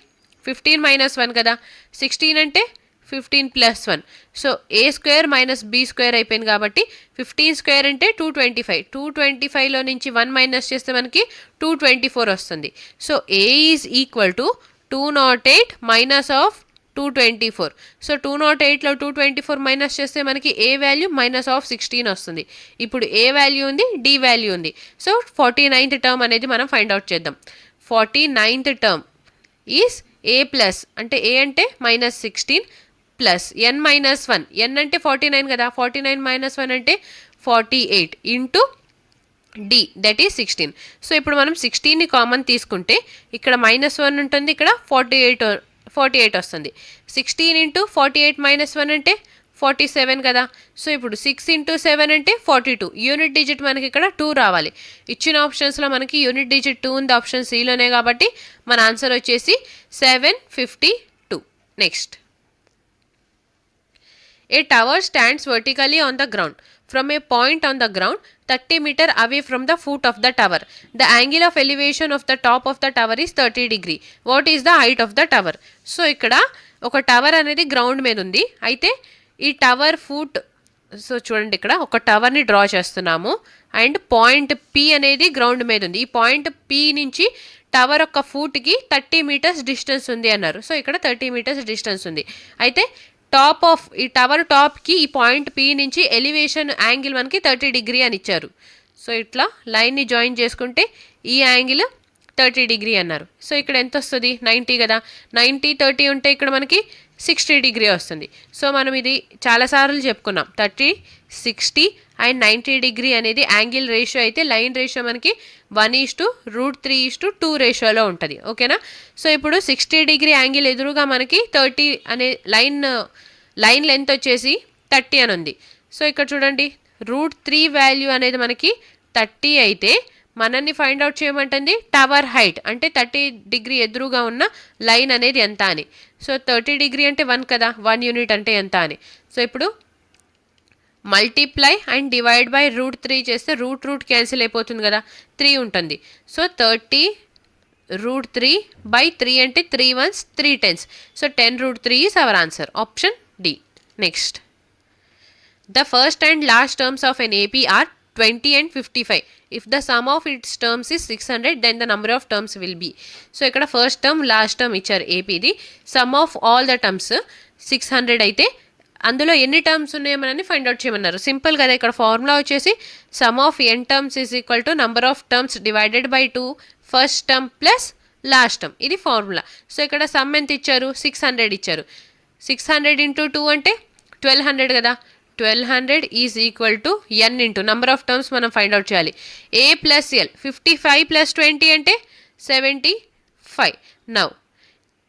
15 మైనస్ 1 కదా, 16 అంటే 15 plus 1. So A square minus B square అయిపోయింది కాబట్టి 15 స్క్వేర్ అంటే 225. 225లో నుంచి 1 మైనస్ చేస్తే మనకి 224 వస్తుంది. So A is equal to 208 minus of 224. So 208లో 224 మైనస్ చేస్తే మనకి A వాల్యూ మైనస్ ఆఫ్ 16 వస్తుంది. ఇప్పుడు A వాల్యూ ఉంది, D వాల్యూ ఉంది. సో 49th టర్మ్ అనేది మనం ఫైండ్ అవుట్ చేద్దాం. 49th term is A plus అంటే A అంటే minus 16 plus N minus 1, N అంటే 49 కదా, 49 మైనస్ 1 అంటే 48 into D that is 16. So ఇప్పుడు మనం 16ని కామన్ తీసుకుంటే ఇక్కడ మైనస్ 1 ఉంటుంది, ఇక్కడ 48 వస్తుంది. 16 ఇంటూ 48 మైనస్ 1 అంటే 47 కదా. సో ఇప్పుడు 6 ఇంటూ 7 అంటే 42. యూనిట్ డిజిట్ మనకి ఇక్కడ 2 రావాలి. ఇచ్చిన ఆప్షన్స్లో మనకి యూనిట్ డిజిట్ 2 ఉంది ఆప్షన్ సిలోనే కాబట్టి మన ఆన్సర్ వచ్చేసి 752. Next, A tower stands vertically on the ground from a point on the ground 30 meter away from the foot of the tower. The angle of elevation of the top of the tower is 30 degree. What is the height of the tower? So ఇక్కడ ఒక tower అనేది ground మీద ఉంది. అయితే ఈ tower so చూడండి ఇక్కడ ఒక టవర్ని డ్రా చేస్తున్నాము అండ్ పాయింట్ పి అనేది గ్రౌండ్ మీద ఉంది. ఈ పాయింట్ పి నుంచి టవర్ ఒక ఫూట్కి 30 మీటర్స్ డిస్టెన్స్ ఉంది అన్నారు. సో ఇక్కడ 30 మీటర్స్ డిస్టెన్స్ ఉంది. అయితే టాప్ ఆఫ్ ఈ టవర్ టాప్కి ఈ పాయింట్ పి నుంచి ఎలివేషన్ యాంగిల్ మనకి 30 డిగ్రీ అని ఇచ్చారు. సో ఇట్లా లైన్ని జాయిన్ చేసుకుంటే ఈ యాంగిల్ 30 డిగ్రీ అన్నారు. సో ఇక్కడ ఎంత వస్తుంది? 90 కదా. 90 30 ఉంటే ఇక్కడ మనకి 60 డిగ్రీ వస్తుంది. సో మనం ఇది చాలాసార్లు చెప్పుకున్నాం. 30 60 అండ్ 90 డిగ్రీ అనేది యాంగిల్ రేషియో అయితే లైన్ రేషియో మనకి 1:√3:2 రేషియోలో ఉంటుంది. ఓకేనా? సో ఇప్పుడు 60 డిగ్రీ యాంగిల్ ఎదురుగా మనకి 30 అనే లైన్ లెంత్ వచ్చేసి 30 అని ఉంది. సో ఇక్కడ చూడండి √3 వాల్యూ అనేది మనకి 30 అయితే మనల్ని ఫైండ్ అవుట్ చేయమంటుంది టవర్ హైట్ అంటే 30 డిగ్రీ ఎదురుగా ఉన్న లైన్ అనేది ఎంత అని. సో 30 డిగ్రీ అంటే 1 కదా, 1 యూనిట్ అంటే ఎంత అని. సో ఇప్పుడు మల్టిప్లై అండ్ డివైడ్ బై √3 చేస్తే రూట్ క్యాన్సిల్ అయిపోతుంది కదా, 3 ఉంటుంది. సో 30√3/3 అంటే 3 1s 3 10s. So 10√3 is our answer. Option D. Next, the first and last terms of an AP are 20 and 55. If the sum of its terms is 600, then the number of terms will be. So ఇక్కడ first term last term ఇచ్చారు ఏపీది. Sum of all the terms 600 అయితే అందులో ఎన్ని terms ఉన్నాయని find out చేయమన్నారు. Simple కదా. ఇక్కడ ఫార్ములా వచ్చేసి sum of n terms is equal to number of terms divided by 2 first term plus last term. ఇది ఫార్ములా. సో ఇక్కడ సమ్ ఎంత ఇచ్చారు? 600 ఇచ్చారు. 600 × 2 అంటే 1200 కదా. 1200 is equal to n into number of terms మనం ఫైండ్ అవుట్ చేయాలి. ఏ ప్లస్ ఎల్ 55 + 20 అంటే 75. Now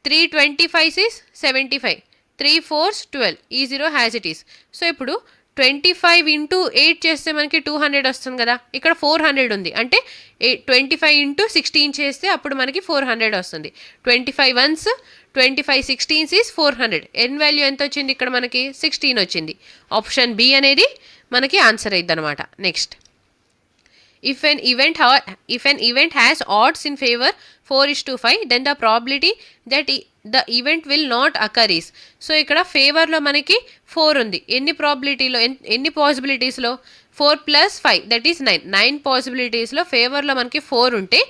325 is 75. 3 4s 12. ఈ 0 హ్యాజ్ ఇట్ ఈస్. సో ఇప్పుడు 25 × 8 చేస్తే మనకి 200 వస్తుంది కదా. ఇక్కడ 400 ఉంది అంటే 25 × 16 చేస్తే అప్పుడు మనకి 400 వస్తుంది. 25 1s 25 16s is 400. N value ఎంత వచ్చింది? ఇక్కడ మనకి 16 వచ్చింది. ఆప్షన్ బి అనేది మనకి ఆన్సర్ అయింది అనమాట. Next, if an event has odds in favor 4:5, then the probability that the event will not occur is. So ఇక్కడ ఫేవర్లో మనకి 4 ఉంది. ఎన్ని ప్రాబిలిటీలో ఎన్ని పాసిబిలిటీస్లో? 4 + 5 దట్ ఈస్ 9. 9 పాసిబిలిటీస్లో ఫేవర్లో మనకి 4 ఉంటే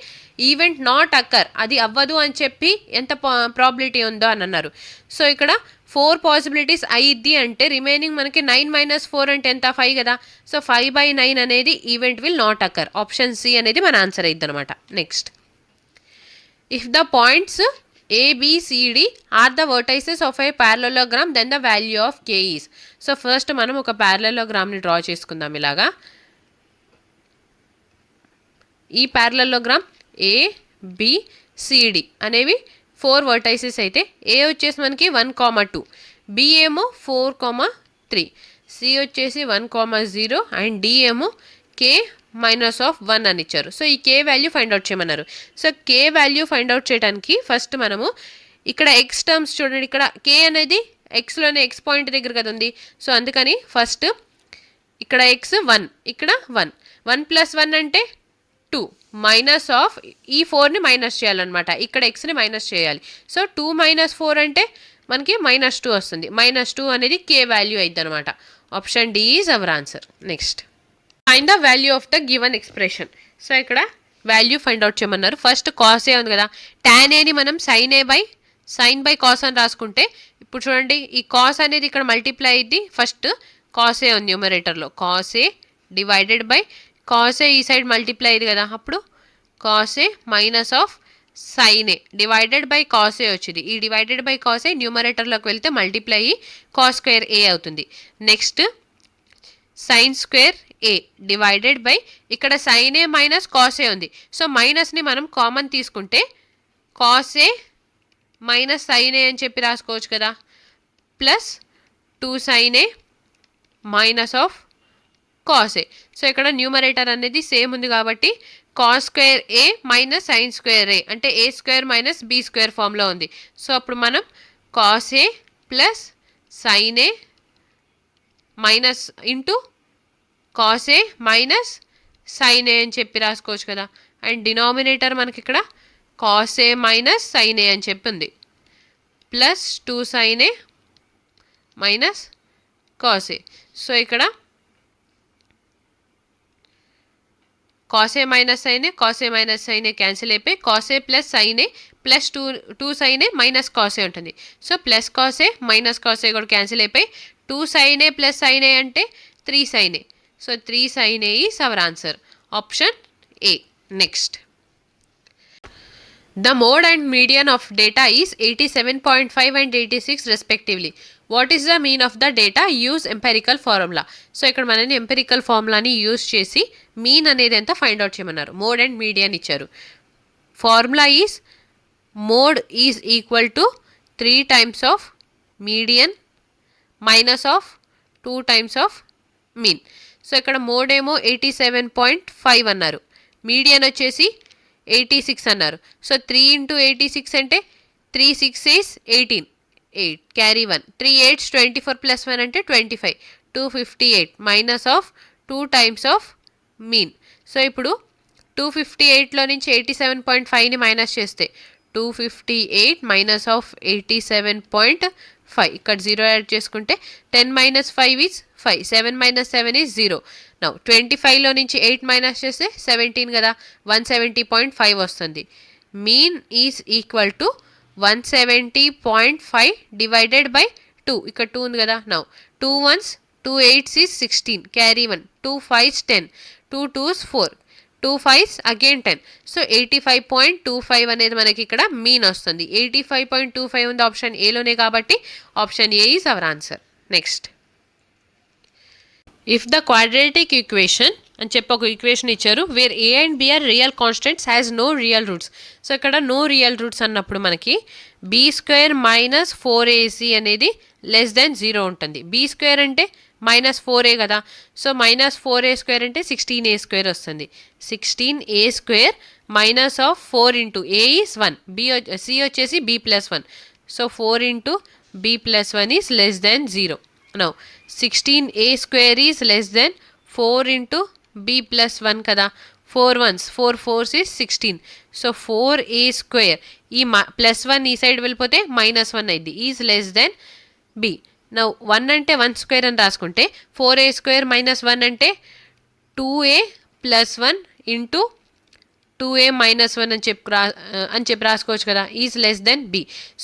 ఈవెంట్ నాట్ అక్కర్ అది అవ్వదు అని చెప్పి ఎంత ప్రాబిలిటీ ఉందో అని అన్నారు. సో ఇక్కడ 4 పాసిబిలిటీస్ అయ్యిద్ది అంటే రిమైనింగ్ మనకి 9 - 4 అంటే ఎంత? 5 కదా. సో 5/9 అనేది event will not occur. Option C అనేది మన ఆన్సర్ అయ్యిద్ది అనమాట. Next, if the points ABCD are the vertices of a parallelogram then the value of K is. So ఫస్ట్ మనం ఒక ప్యారలలోగ్రామ్ని డ్రా చేసుకుందాం. ఇలాగా ఈ ప్యారలలోగ్రామ్ ABCD అనేవి 4 వర్టైసెస్ అయితే ఏ వచ్చేసి మనకి 1, 2, B ఏమో 4, 3, C వచ్చేసి 1, 0 అండ్ D ఏమో K -1 అని ఇచ్చారు. సో ఈ K వాల్యూ ఫైండ్ అవుట్ చేయమన్నారు. So K value find out చేయడానికి ఫస్ట్ మనము ఇక్కడ X టర్మ్స్ చూడండి. ఇక్కడ K అనేది Xలోనే X పాయింట్ దగ్గర కదా ఉంది. సో అందుకని ఫస్ట్ ఇక్కడ X 1, ఇక్కడ 1, 1 + 1 అంటే 2 మైనస్ ఆఫ్ ఈ 4ని మైనస్ చేయాలన్నమాట. ఇక్కడ Xని మైనస్ చేయాలి. సో 2 - 4 అంటే మనకి -2 వస్తుంది. -2 అనేది K వాల్యూ అయింది అనమాట. Option D is our answer. Next, find the value of the given expression. So ఇక్కడ వాల్యూ ఫైండ్ అవుట్ చేయమన్నారు. ఫస్ట్ కాస్ ఏ ఉంది కదా. tan ఏని మనం sin బై కాస్ అని రాసుకుంటే ఇప్పుడు చూడండి ఈ కాస్ అనేది ఇక్కడ మల్టిప్లై అయ్యింది. ఫస్ట్ కాస్ ఏ ఉంది న్యూమరేటర్లో. Cos A divided by cos A ఈ సైడ్ మల్టిప్లై అయ్యింది కదా. అప్పుడు cos A minus of sine A divided by cos A వచ్చింది. ఈ డివైడెడ్ బై కాస్ ఏ న్యూమరేటర్లోకి వెళ్తే మల్టిప్లై అయ్యి కాస్ స్క్వేర్ ఏ అవుతుంది. Next sine square A divided by ఇక్కడ sine A minus cos A ఉంది. సో మైనస్ని మనం కామన్ తీసుకుంటే cos A minus sine A అని చెప్పి రాసుకోవచ్చు కదా. Plus 2 sin A minus of cos A. So ఇక్కడ న్యూమరేటర్ అనేది సేమ్ ఉంది కాబట్టి cos square A minus sine square A అంటే A² - B² ఫామ్లో ఉంది. సో అప్పుడు మనం cos A plus sine A minus into cos A minus sine A అని చెప్పి రాసుకోవచ్చు కదా. అండ్ డినామినేటర్ మనకి ఇక్కడ cos A minus sine A అని చెప్పి ఉంది. Plus 2 sin A minus cos A. So ఇక్కడ cos A minus sin A, cos A minus sin A cancel అయిపోయి cos A plus sin A plus 2 sin A minus cos A ఉంటుంది. So plus cos A minus cos A కూడా cancel అయిపోయి 2 sin A plus sin A అంటే 3 sin A. So 3 sin A is our answer. Option A. Next, the mode and median of data is 87.5 and 86 respectively. What is the mean of the data? Use empirical formula. So ఇక్కడ మనని empirical ఫార్ములాని use చేసి mean అనేది ఎంత find out చేయమన్నారు. Mode and median ఇచ్చారు. Formula is mode is equal to 3 times of median minus of 2 times of mean. So ఇక్కడ mode ఏమో 87.5 అన్నారు, మీడియన్ వచ్చేసి 86 అన్నారు. సో 3 into 86 అంటే 3 6 is 18, 8 క్యారీ 1, 3 8 24 plus 1 అంటే 25, 258 minus of 2 times of mean. So ఇప్పుడు 258లో నుంచి 87.5ని మైనస్ చేస్తే 258 మైనస్ ఆఫ్ 87.5, ఇక్కడ 0 యాడ్ చేసుకుంటే 10 minus 5 is 5, 7 minus 7 is 0. Now 25లో నుంచి 8 మైనస్ చేస్తే 17 కదా, 170.5 వస్తుంది. Mean is equal to 170.5 divided by 2, ఇక్కడ 2 ఉంది కదా. Now 2 1s 2 8s is 16, carry 1, 2 5s 10, 2 2s 4, 2 5s again 10. So 85.25 అనేది మనకి ఇక్కడ మీన్ వస్తుంది. 85.25 ఉంది ఆప్షన్ ఏలోనే కాబట్టి option A is our answer. Next, if the quadratic equation అని చెప్పి ఒక ఈక్వేషన్ ఇచ్చారు where A and B are real constants has no real roots. So ఇక్కడ నో రియల్ రూట్స్ అన్నప్పుడు మనకి బీ స్క్వేర్ మైనస్ 4ac అనేది లెస్ దెన్ 0 ఉంటుంది. Be square అంటే మైనస్ 4a కదా, సో మైనస్ 4a స్క్వేర్ అంటే 16a స్క్వేర్ వస్తుంది. 16a square minus of 4 into A is 1, C వచ్చేసి b plus 1. So 4 into b plus 1 is less than 0. Now 16a square is less than 4 into b plus 1 కదా, 4 1s 4 4s is 16. So 4a square ఈ plus 1 ఈ side వెళ్ళిపోతే minus 1 అయింది, is less than b. Now 1 అంటే 1 square అని రాసుకుంటే 4a square minus 1 అంటే 2a plus 1 into 2a minus 1 అని చెప్పి రాసుకోవచ్చు కదా, is less than b.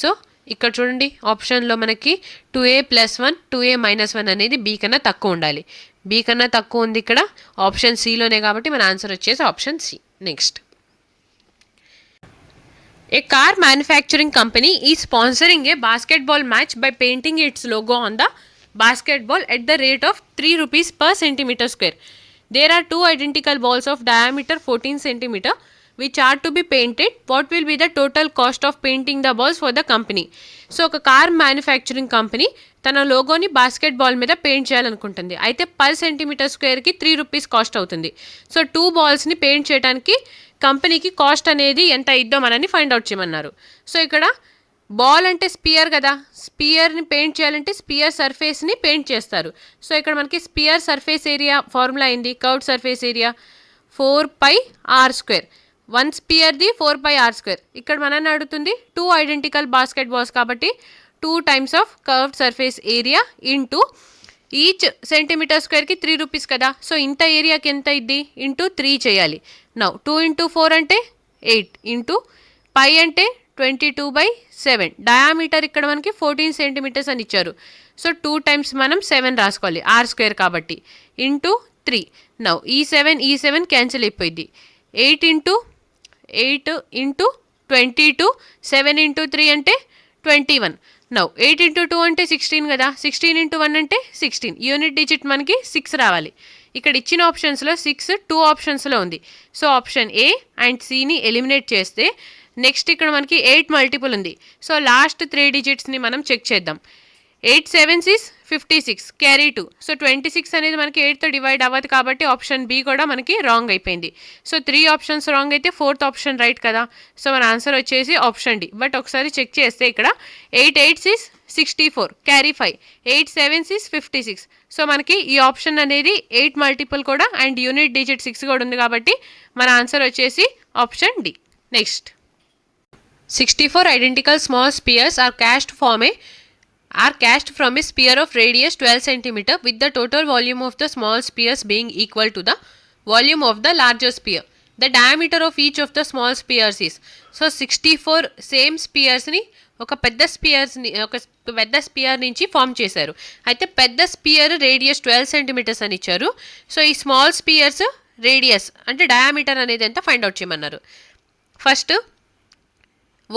So ఇక్కడ చూడండి ఆప్షన్లో మనకి 2a ప్లస్ 1 2a మైనస్ 1 అనేది b కన్నా తక్కువ ఉండాలి. b కన్నా తక్కువ ఉంది ఇక్కడ ఆప్షన్ సిలోనే కాబట్టి మన ఆన్సర్ వచ్చేసి option C. Next, a car manufacturing company is sponsoring a basketball match by painting its logo on the basketball at the rate of 3 rupees per centimeter square. There are 2 identical balls of diameter 14 centimeter which are to be painted. What will be the total cost of painting the balls for the company? So ఒక car manufacturing company తన లోగోని basketball మీద paint చేయాలనుకుంటుంది. అయితే per centimetre స్క్వేర్కి 3 rupees cost అవుతుంది. So 2 బాల్స్ని paint చేయడానికి కంపెనీకి cost అనేది ఎంత ఇద్దో మనని ఫైండ్ అవుట్ చేయమన్నారు. సో ఇక్కడ బాల్ అంటే స్పియర్ కదా, స్పియర్ని పెయింట్ చేయాలంటే స్పియర్ సర్ఫేస్ని పెయింట్ చేస్తారు. సో ఇక్కడ మనకి స్పియర్ సర్ఫేస్ ఏరియా ఫార్ములా అయింది, curved surface area 4πr². 1 స్పియర్ది 4πr². ఇక్కడ మనని అడుగుతుంది 2 ఐడెంటికల్ బాస్కెట్ బాల్స్ కాబట్టి 2 times of curved surface area into each centimetre స్క్వేర్కి 3 రూపీస్ కదా. సో ఇంత ఏరియాకి ఎంత ఇద్ది ఇంటూ 3 చేయాలి. నౌ 2 ఇంటూ 4 అంటే 8 ఇంటూ పై అంటే 22/7. డయామీటర్ ఇక్కడ మనకి 14 సెంటీమీటర్స్ అని ఇచ్చారు. సో 2 టైమ్స్ మనం 7 రాసుకోవాలి r² కాబట్టి ఇంటూ 3. నౌ ఈ 7 క్యాన్సిల్ అయిపోయింది. 8 ఇంటూ 22, 7 ఇంటూ 3 అంటే 21. నౌ 8 ఇంటూ 2 అంటే 16 కదా, 16 ఇంటూ 1 అంటే 16. యూనిట్ డిజిట్ మనకి 6 రావాలి. ఇక్కడ ఇచ్చిన ఆప్షన్స్లో 6 2 ఆప్షన్స్లో ఉంది. సో ఆప్షన్ ఏ అండ్ సిని ఎలిమినేట్ చేస్తే నెక్స్ట్ ఇక్కడ మనకి 8 మల్టిపుల్ ఉంది. సో లాస్ట్ 3 డిజిట్స్ని మనం చెక్ చేద్దాం. 8 7s is 56, క్యారీ 2. సో 26 అనేది మనకి 8తో డివైడ్ అవ్వదు కాబట్టి ఆప్షన్ బి కూడా మనకి రాంగ్ అయిపోయింది. సో 3 ఆప్షన్స్ రాంగ్ అయితే 4th ఆప్షన్ రైట్ కదా. సో మన ఆన్సర్ వచ్చేసి ఆప్షన్ డి. బట్ ఒకసారి చెక్ చేస్తే ఇక్కడ 8 8s is 64, carry 5, 8 7s is 56. So మనకి ఈ ఆప్షన్ అనేది 8 మల్టిపుల్ కూడా అండ్ యూనిట్ డిజిట్ 6 కూడా ఉంది కాబట్టి మన ఆన్సర్ వచ్చేసి option D. Next, 64 identical small spheres are cast from a sphere of radius 12 cm with the total volume of the small spheres being equal to the volume of the larger sphere. The diameter of each of the small spheres is. So 64 same స్పియర్స్ని ఒక పెద్ద spear నుంచి form చేశారు. అయితే పెద్ద spear radius 12 centimetres అని ఇచ్చారు. So ఈ స్మాల్ స్పియర్స్ రేడియస్ అంటే డయామీటర్ అనేది ఎంత ఫైండ్ అవుట్ చేయమన్నారు. ఫస్ట్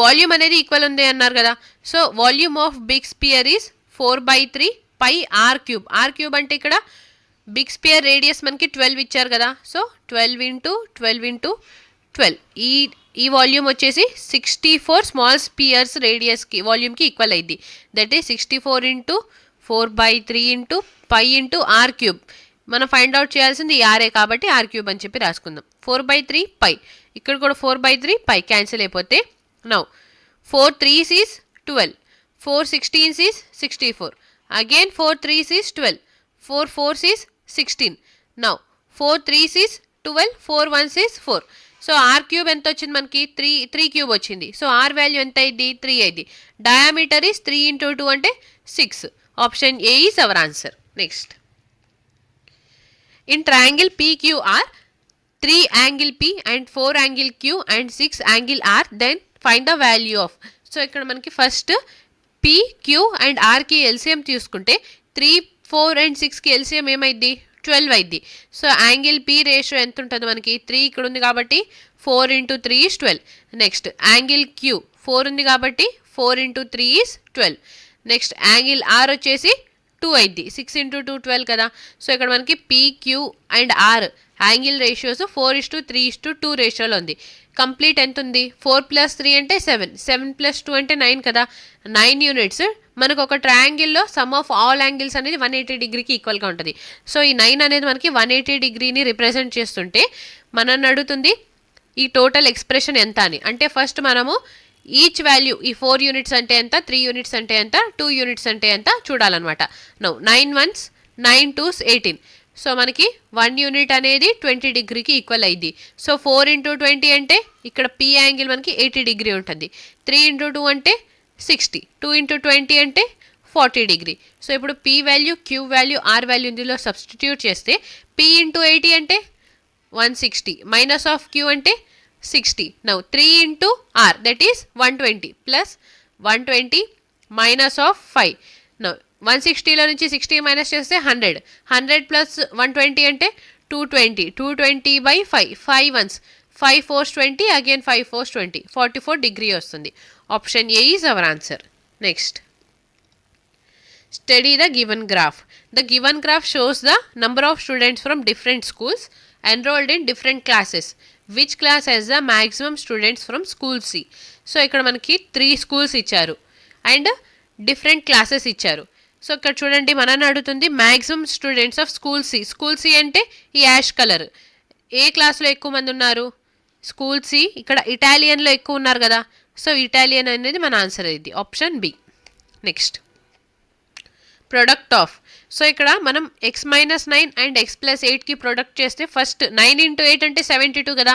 వాల్యూమ్ అనేది ఈక్వల్ ఉంది అన్నారు కదా. So volume of big sphere is 4/3 pi r cube. R cube అంటే ఇక్కడ బిగ్ స్పియర్ రేడియస్ మనకి 12 ఇచ్చారు కదా. సో 12 ఇంటూ 12 ఇంటూ 12 ఈ వాల్యూమ్ వచ్చేసి 64 స్మాల్ స్పియర్స్ రేడియస్కి వాల్యూమ్కి ఈక్వల్ అయింది. That is 64 into 4/3 into pi into r cube. మనం ఫైండ్ అవుట్ చేయాల్సింది ఈ ఆర్ఏ కాబట్టి ఆర్ క్యూబ్ అని చెప్పి రాసుకుందాం. 4/3 పై, ఇక్కడ కూడా 4/3 పై క్యాన్సిల్ అయిపోతే now 4 3s is 12, 4 16s is 64, again 4 3s is 12, 4 4s is 16. Now 4 3s is 12, 4 1s is 4. So r cube ఎంత వచ్చింది మనకి 3 క్యూబ్ వచ్చింది. సో ఆర్ వాల్యూ ఎంత అయింది 3 అయింది. డయామీటర్ ఈస్ 3 ఇంటూ 2 అంటే 6. Option A is our answer. Next, in triangle PQR 3 angle P and 4 angle Q and 6 angle R, then find the value of. So ఇక్కడ మనకి ఫస్ట్ P, Q అండ్ Rకి LCM తీసుకుంటే 3 4 and 6కి LCM ఏమైంది 12 అయింది. So angle P ratio ఎంత ఉంటుంది మనకి 3 ఇక్కడ ఉంది కాబట్టి 4 into 3 is 12. Next angle Q 4 ఉంది కాబట్టి 4 into 3 is 12. Next angle R వచ్చేసి 2 అయింది, 6 ఇంటూ 2 12 కదా. సో ఇక్కడ మనకి P, Q and R angle ratios 4:3:2 రేషియోలో ఉంది. కంప్లీట్ ఎంత ఉంది 4 + 3 అంటే 7, 7 + 2 అంటే 9 కదా. 9 యూనిట్స్ మనకు ఒక ట్రయాంగిల్లో సమ్ ఆఫ్ ఆల్ యాంగిల్స్ అనేది 180 డిగ్రీకి ఈక్వల్గా ఉంటుంది. సో ఈ 9 అనేది మనకి 180 డిగ్రీని రిప్రజెంట్ చేస్తుంటే మనల్ని అడుగుతుంది ఈ టోటల్ ఎక్స్ప్రెషన్ ఎంత అని. అంటే ఫస్ట్ మనము ఈచ్ వాల్యూ ఈ 4 యూనిట్స్ అంటే ఎంత, 3 యూనిట్స్ అంటే ఎంత, 2 యూనిట్స్ అంటే ఎంత చూడాలన్నమాట. No 9 1s 9 2s 18. సో మనకి 1 యూనిట్ అనేది 20 డిగ్రీకి ఈక్వల్ అయింది. సో 4 ఇంటూ 20 అంటే ఇక్కడ P యాంగిల్ మనకి 80 డిగ్రీ ఉంటుంది. 3 ఇంటూ 2 అంటే 60, 2 ఇంటూ 20 అంటే 40 డిగ్రీ. సో ఇప్పుడు P value, Q value, R value ఇందులో సబ్స్టిట్యూట్ చేస్తే P ఇంటూ 80 అంటే 160 మైనస్ ఆఫ్ Q అంటే 60. Now 3 into R that is 120 plus 120 minus of 5. Now 160లో నుంచి 60 మైనస్ చేస్తే 100, 100 ప్లస్ 120 అంటే 220, 220/5, 5 1s 5 4s 20, again 5 4s 20, 44 degree వస్తుంది. Option A is our answer. Next, study the given graph. The given graph shows the number of students from different schools enrolled in different classes. Which class has the maximum students from school C? సో ఇక్కడ మనకి 3 schools ఇచ్చారు and different classes ఇచ్చారు. సో ఇక్కడ చూడండి మనని అడుగుతుంది maximum students of school C. School C అంటే ఈ యాష్ కలర్. ఏ క్లాస్లో ఎక్కువ మంది ఉన్నారు స్కూల్ సి. ఇక్కడ ఇటాలియన్లో ఎక్కువ ఉన్నారు కదా. సో ఇటాలియన్ అనేది మన ఆన్సర్ అయింది, option B. Next, product of. So ఇక్కడ మనం x-9 అండ్ x+8కి ప్రొడక్ట్ చేస్తే ఫస్ట్ 9 ఇంటూ 8 అంటే 72 కదా.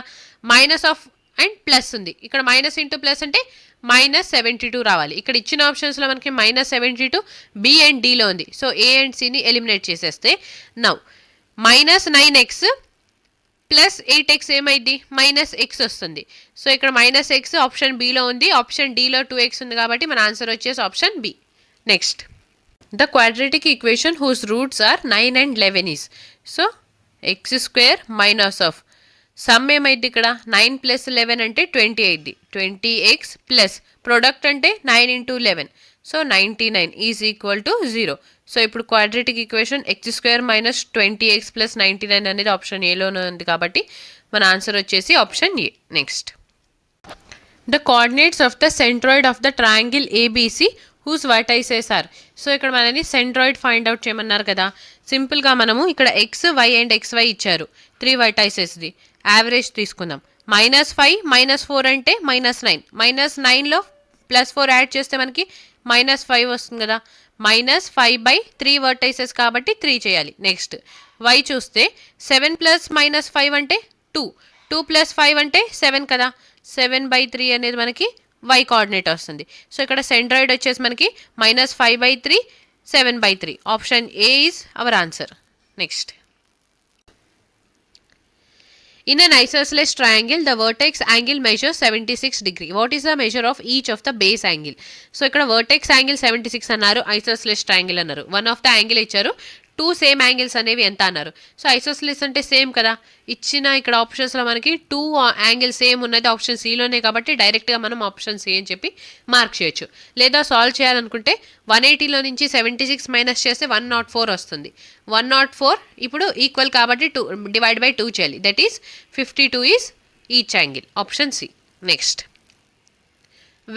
మైనస్ ఆఫ్ అండ్ ప్లస్ ఉంది. ఇక్కడ మైనస్ ఇంటూ ప్లస్ అంటే -72 రావాలి. ఇక్కడ ఇచ్చిన ఆప్షన్స్లో మనకి -72 బి అండ్ డిలో ఉంది. సో ఏ అండ్ సిని ఎలిమినేట్ చేసేస్తే నౌ -9x ప్లస్ 8x ఏమైంది -x వస్తుంది. సో ఇక్కడ -x ఆప్షన్ బిలో ఉంది, ఆప్షన్ డిలో 2x ఉంది కాబట్టి మన ఆన్సర్ వచ్చేసి option B. Next, the quadratic equation whose roots are 9 and 11 is. So x² minus of some ఏమైంది ఇక్కడ 9 + 11 అంటే 20 అయింది. 20x ప్లస్ ప్రొడక్ట్ అంటే 9 into 11, so 99 is equal to 0. So ఇప్పుడు quadratic equation x² minus 20x plus 99 అనేది option ఏలోనే ఉంది కాబట్టి మన ఆన్సర్ వచ్చేసి option A. Next, the coordinates of the centroid of the triangle ABC whose vertices are. So ఇక్కడ మనని సెంట్రాయిడ్ ఫైండ్ అవుట్ చేయమన్నారు కదా. సింపుల్గా మనము ఇక్కడ x y అండ్ xy ఇచ్చారు 3 verticesది. యావరేజ్ తీసుకుందాం. -5 -4 అంటే -9, -9లో +4 యాడ్ చేస్తే మనకి -5 వస్తుంది కదా. -5/3 vertices కాబట్టి 3 చేయాలి. నెక్స్ట్, y చూస్తే 7 + -5 అంటే 2, 2 + 5 అంటే 7 కదా. 7/3 అనేది మనకి y కోఆర్డినేట్ వస్తుంది. సో ఇక్కడ సెంట్రాయిడ్ వచ్చేసి మనకి -5/3 7/3. Option A is our answer. Next, In an isosceles triangle, the vertex angle measures 76 degree. What is the measure of each of the base angle? So ఇక్కడ vertex angle 76 అన్నారు, isosceles triangle అన్నారు. One of the angle ఇచ్చారు, two same angles అనేవి ఎంత అన్నారు. So ఐసోస్లిస్ అంటే same కదా, ఇచ్చిన ఇక్కడ ఆప్షన్స్లో మనకి టూ యాంగిల్ సేమ్ ఉన్నది ఆప్షన్ సిలోనే కాబట్టి డైరెక్ట్గా మనం ఆప్షన్ సి అని చెప్పి మార్క్ చేయొచ్చు. లేదా సాల్వ్ చేయాలనుకుంటే 180లో నుంచి 76 మైనస్ చేస్తే 104 వస్తుంది. 104 ఇప్పుడు ఈక్వల్ కాబట్టి 2 డివైడ్ బై 2 చేయాలి. That is 52 is each angle. Option C. Next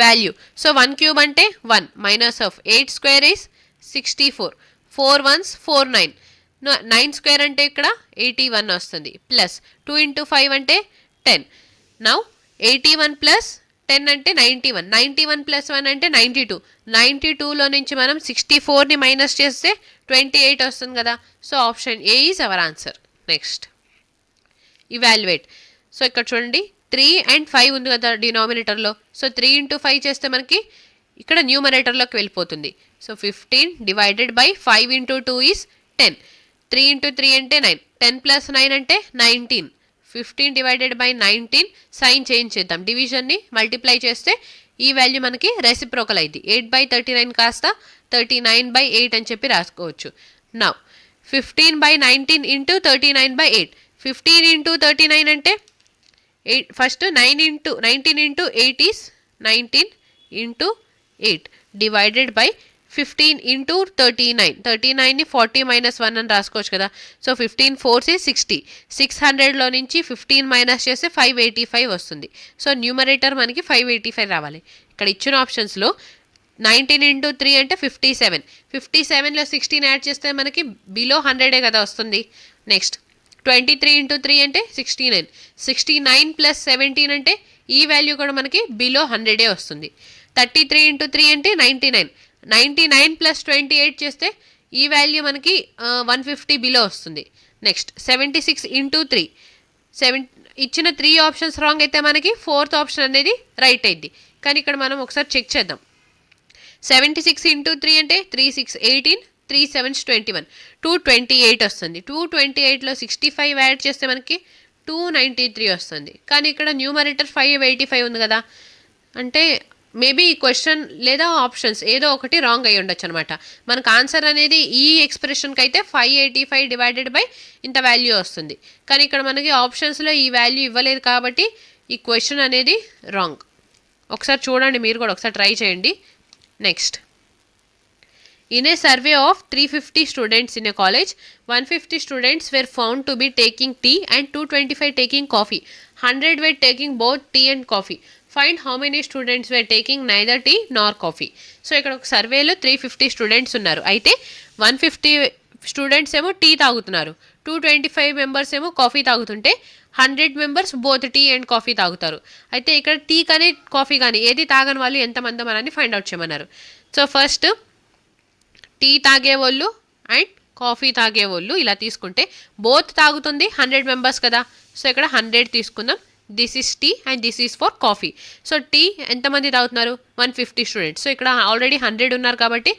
value. So 1 cube అంటే 1 minus of 8 square is 64. 4 ones 4 9. 9 square అంటే ఇక్కడ 81 వస్తుంది. ప్లస్ 2 into 5 అంటే 10. నౌ 81 ప్లస్ 10 అంటే 91. 91 ప్లస్ 1 అంటే 92. 92లో నుంచి మనం 64ని మైనస్ చేస్తే 28 వస్తుంది కదా. So option A is our answer. Next evaluate. So ఇక్కడ చూడండి 3 and 5 ఉంది కదా డినామినేటర్లో. సో 3 into 5 చేస్తే మనకి ఇక్కడ న్యూమరేటర్లోకి వెళ్ళిపోతుంది. So 15 divided by 5 into 2 is 10. 3 into 3 అంటే 9. 10 ప్లస్ 9 అంటే 19. 15 డివైడెడ్ బై 19 సైన్ చేంజ్ చేద్దాం. డివిజన్ని మల్టిప్లై చేస్తే ఈ వాల్యూ మనకి రెసిప్రోకల్ అయింది. 8/39 కాస్త 39/8 అని చెప్పి రాసుకోవచ్చు. Now 15/19 into 39/8. 15 into 39 అంటే 8. First 19 into 8 is 19 into 8 divided by 15 into 39. 39ని 40 minus 1 అని రాసుకోవచ్చు కదా. So 15 4 is 60. 600లో నుంచి 15 మైనస్ చేస్తే 585 వస్తుంది. సో న్యూమరేటర్ మనకి 585 రావాలి. ఇక్కడ ఇచ్చిన ఆప్షన్స్లో 19 into 3 అంటే 57. 57లో 16 యాడ్ చేస్తే మనకి బిలో 100 కదా వస్తుంది. నెక్స్ట్ 23 into 3 అంటే 69. 69 ప్లస్ 17 అంటే ఈ వాల్యూ కూడా మనకి బిలో 100 వస్తుంది. 33 into 3 అంటే 99. 99 ప్లస్ 28 చేస్తే ఈ వాల్యూ మనకి 150 బిలో వస్తుంది. Next 76 into 3. ఇచ్చిన 3 ఆప్షన్స్ రాంగ్ అయితే మనకి 4th ఆప్షన్ అనేది రైట్ అయింది. కానీ ఇక్కడ మనం ఒకసారి చెక్ చేద్దాం. 76 into 3 అంటే 3 6 18, 3 7 21, 228 వస్తుంది. 228లో 65 యాడ్ చేస్తే మనకి 293 వస్తుంది. కానీ ఇక్కడ న్యూమరేటర్ 585 ఉంది కదా, అంటే మేబీ ఈ క్వశ్చన్ లేదా ఆప్షన్స్ ఏదో ఒకటి రాంగ్ అయ్యి ఉండొచ్చు అనమాట. మనకు ఆన్సర్ అనేది ఈ ఎక్స్ప్రెషన్కి అయితే 585 డివైడెడ్ బై ఇంత వాల్యూ వస్తుంది. కానీ ఇక్కడ మనకి ఆప్షన్స్లో ఈ వాల్యూ ఇవ్వలేదు కాబట్టి ఈ క్వశ్చన్ అనేది రాంగ్. ఒకసారి చూడండి, మీరు కూడా ఒకసారి ట్రై చేయండి. Next In a survey of 350 students in a college, 150 students were found to be taking tea and 225 taking coffee. 100 were taking both tea and coffee. Find how many students were taking neither tea nor coffee. So ఇక్కడ ఒక సర్వేలో 350 students ఉన్నారు. అయితే 150 students ఏమో tea తాగుతున్నారు, 225 members ఏమో coffee తాగుతుంటే 100 members both tea and coffee తాగుతారు. అయితే ఇక్కడ టీ కానీ కాఫీ కానీ ఏది తాగని వాళ్ళు ఎంతమంది మనని ఫైండ్ అవుట్ చేయమన్నారు. సో ఫస్ట్ టీ తాగేవాళ్ళు అండ్ కాఫీ తాగేవాళ్ళు ఇలా తీసుకుంటే బోత్ తాగుతుంది 100 మెంబర్స్ కదా. సో ఇక్కడ 100 తీసుకుందాం. This is tea and this is for coffee. So tea ఎంతమంది తాగుతున్నారు, 150 స్టూడెంట్స్. సో ఇక్కడ ఆల్రెడీ 100 ఉన్నారు కాబట్టి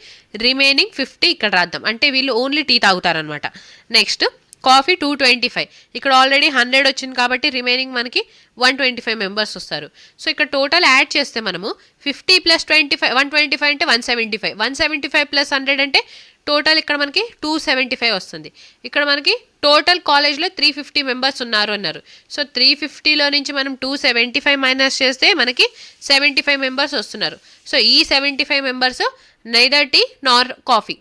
రిమైనింగ్ 50 ఇక్కడ రాద్దాం, అంటే వీళ్ళు ఓన్లీ టీ తాగుతారనమాట. నెక్స్ట్ కాఫీ 225, ఇక్కడ ఆల్రెడీ 100 వచ్చింది కాబట్టి రిమైనింగ్ మనకి 125 మెంబర్స్ వస్తారు. సో ఇక్కడ టోటల్ యాడ్ చేస్తే మనము 50 ప్లస్ 25 125 అంటే 175, 175 ప్లస్ 100 అంటే టోటల్ ఇక్కడ మనకి 275 వస్తుంది. ఇక్కడ మనకి టోటల్ కాలేజ్లో 350 మెంబర్స్ ఉన్నారు అన్నారు. సో 350లో నుంచి మనం 275 మైనస్ చేస్తే మనకి 75 మెంబర్స్ వస్తున్నారు. సో ఈ 75 members neither tea nor coffee.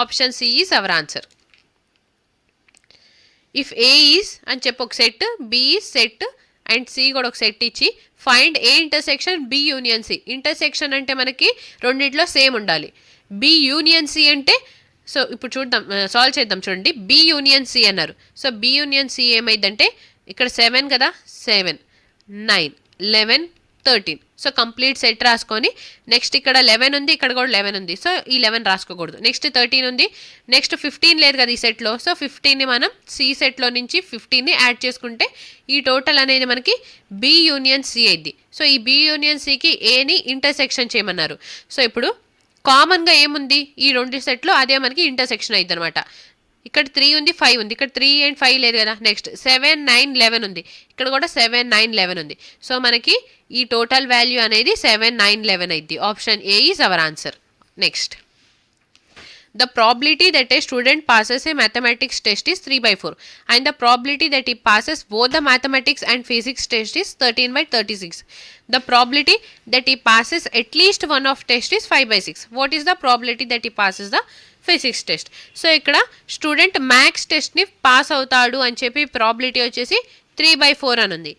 Option C is our answer. If A is అని చెప్పి ఒక set, B is set and C కూడా ఒక సెట్ ఇచ్చి find A intersection B union C. Intersection అంటే మనకి రెండిట్లో సేమ్ ఉండాలి. బి యూనియన్ సి అంటే సో ఇప్పుడు చూద్దాం, సాల్వ్ చేద్దాం. చూడండి, బి యూనియన్ సి అన్నారు. సో బి యూనియన్ సి ఏమైందంటే ఇక్కడ 7 కదా, 7 9 11 13. సో కంప్లీట్ సెట్ రాసుకొని నెక్స్ట్ ఇక్కడ 11 ఉంది, ఇక్కడ కూడా 11 ఉంది. సో ఈ 11 రాసుకోకూడదు. నెక్స్ట్ 13 ఉంది, నెక్స్ట్ 15 లేదు కదా ఈ సెట్లో. సో 15ని మనం సి సెట్లో నుంచి 15ని యాడ్ చేసుకుంటే ఈ టోటల్ అనేది మనకి బి యూనియన్ సి అయింది. సో ఈ బి యూనియన్ సికి ఏని ఇంటర్సెక్షన్ చేయమన్నారు. సో ఇప్పుడు కామన్గా ఏముంది ఈ రెండు సెట్లో, అదే మనకి ఇంటర్సెక్షన్ అయింది అనమాట. ఇక్కడ 3 ఉంది, 5 ఉంది. ఇక్కడ 3 అండ్ 5 లేదు కదా. నెక్స్ట్ 7, 9, 11 ఉంది. ఇక్కడ కూడా 7, 9, 11 ఉంది. సో మనకి ఈ టోటల్ వాల్యూ అనేది 7, 9, 11 అయింది. Option A is our answer. Next, the probability that a student passes a mathematics test is 3/4 and the probability that he passes both the mathematics and physics test is 13/36. The probability that he passes at least one of test is 5/6. What is the probability that he passes the physics test? So ఇక్కడ student maths టెస్ట్ని pass అవుతాడు అని చెప్పి probability వచ్చేసి 3/4 అని ఉంది.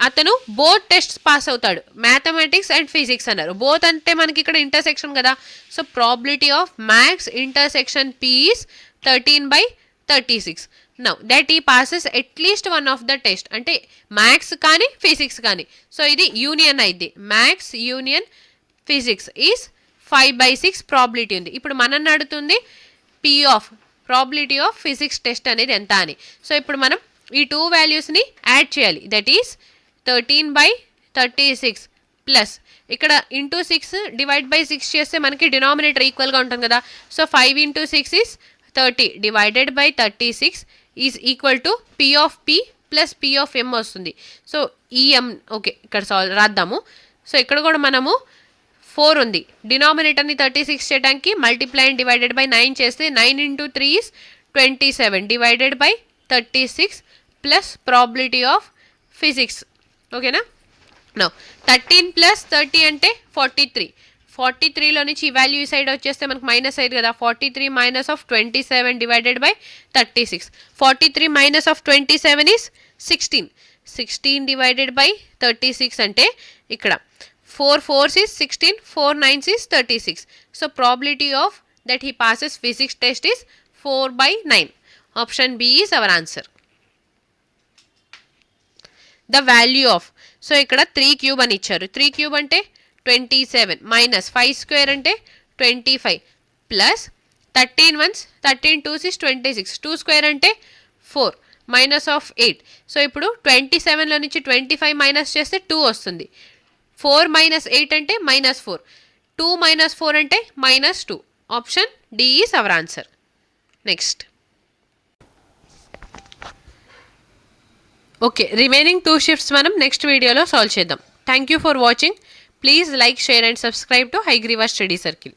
అతను both tests pass అవుతాడు, మ్యాథమెటిక్స్ అండ్ ఫిజిక్స్ అన్నారు. బోత్ అంటే మనకి ఇక్కడ ఇంటర్సెక్షన్ కదా. So probability of maths intersection P is 13/36. Now that he passes at least one of the test అంటే మ్యాథ్స్ కానీ ఫిజిక్స్ కానీ. సో ఇది యూనియన్ అయింది. Maths union physics is 5/6 probability ఉంది. ఇప్పుడు మనం అడుగుతుంది P of probability of physics test అనేది ఎంత అని. సో ఇప్పుడు మనం ఈ టూ వాల్యూస్ని యాడ్ చేయాలి. దట్ ఈస్ 13/36 ప్లస్ ఇక్కడ ఇంటూ 6 డివైడ్ బై 6 చేస్తే మనకి డినామినేటర్ ఈక్వల్గా ఉంటుంది కదా. So 5 × 6 is 30 divided by 36 is equal to P of P plus P of M వస్తుంది. సో ఈ ఎం ఓకే ఇక్కడ రాద్దాము. సో ఇక్కడ కూడా మనము 4 ఉంది. డినామినేటర్ని 36 చేయడానికి మల్టిప్లై అండ్ డివైడెడ్ బై 9 చేస్తే 9 × 3 is 27 divided by 36 plus probability of physics. ఓకేనా. నో 13 + 30 అంటే 43. 43లో నుంచి ఈ వాల్యూ ఈ సైడ్ వచ్చేస్తే మనకు మైనస్ అయ్యింది కదా. 43 - of 27 divided by 36. 43 - of 27 is 16. 16 divided by 36 అంటే ఇక్కడ 4 4s is 16, 4 9s is 36. So probability of that he passes physics test is 4/9. Option B is our answer. The value of so ఇక్కడ 3³ అని ఇచ్చారు. 3³ అంటే 27 మైనస్ 5² అంటే 25 plus 13 1s 13 2s is 26. 2² అంటే 4 minus of 8. So ఇప్పుడు 27లో నుంచి 25 మైనస్ చేస్తే 2 వస్తుంది. 4 - 8 అంటే -4. 2 - 4 అంటే -2. Option D is our answer. Next, okay remaining 2 shifts మనం నెక్స్ట్ వీడియోలో సాల్వ్ చేద్దాం. Thank you for watching. Please like, share and subscribe to Hayagriva study circle.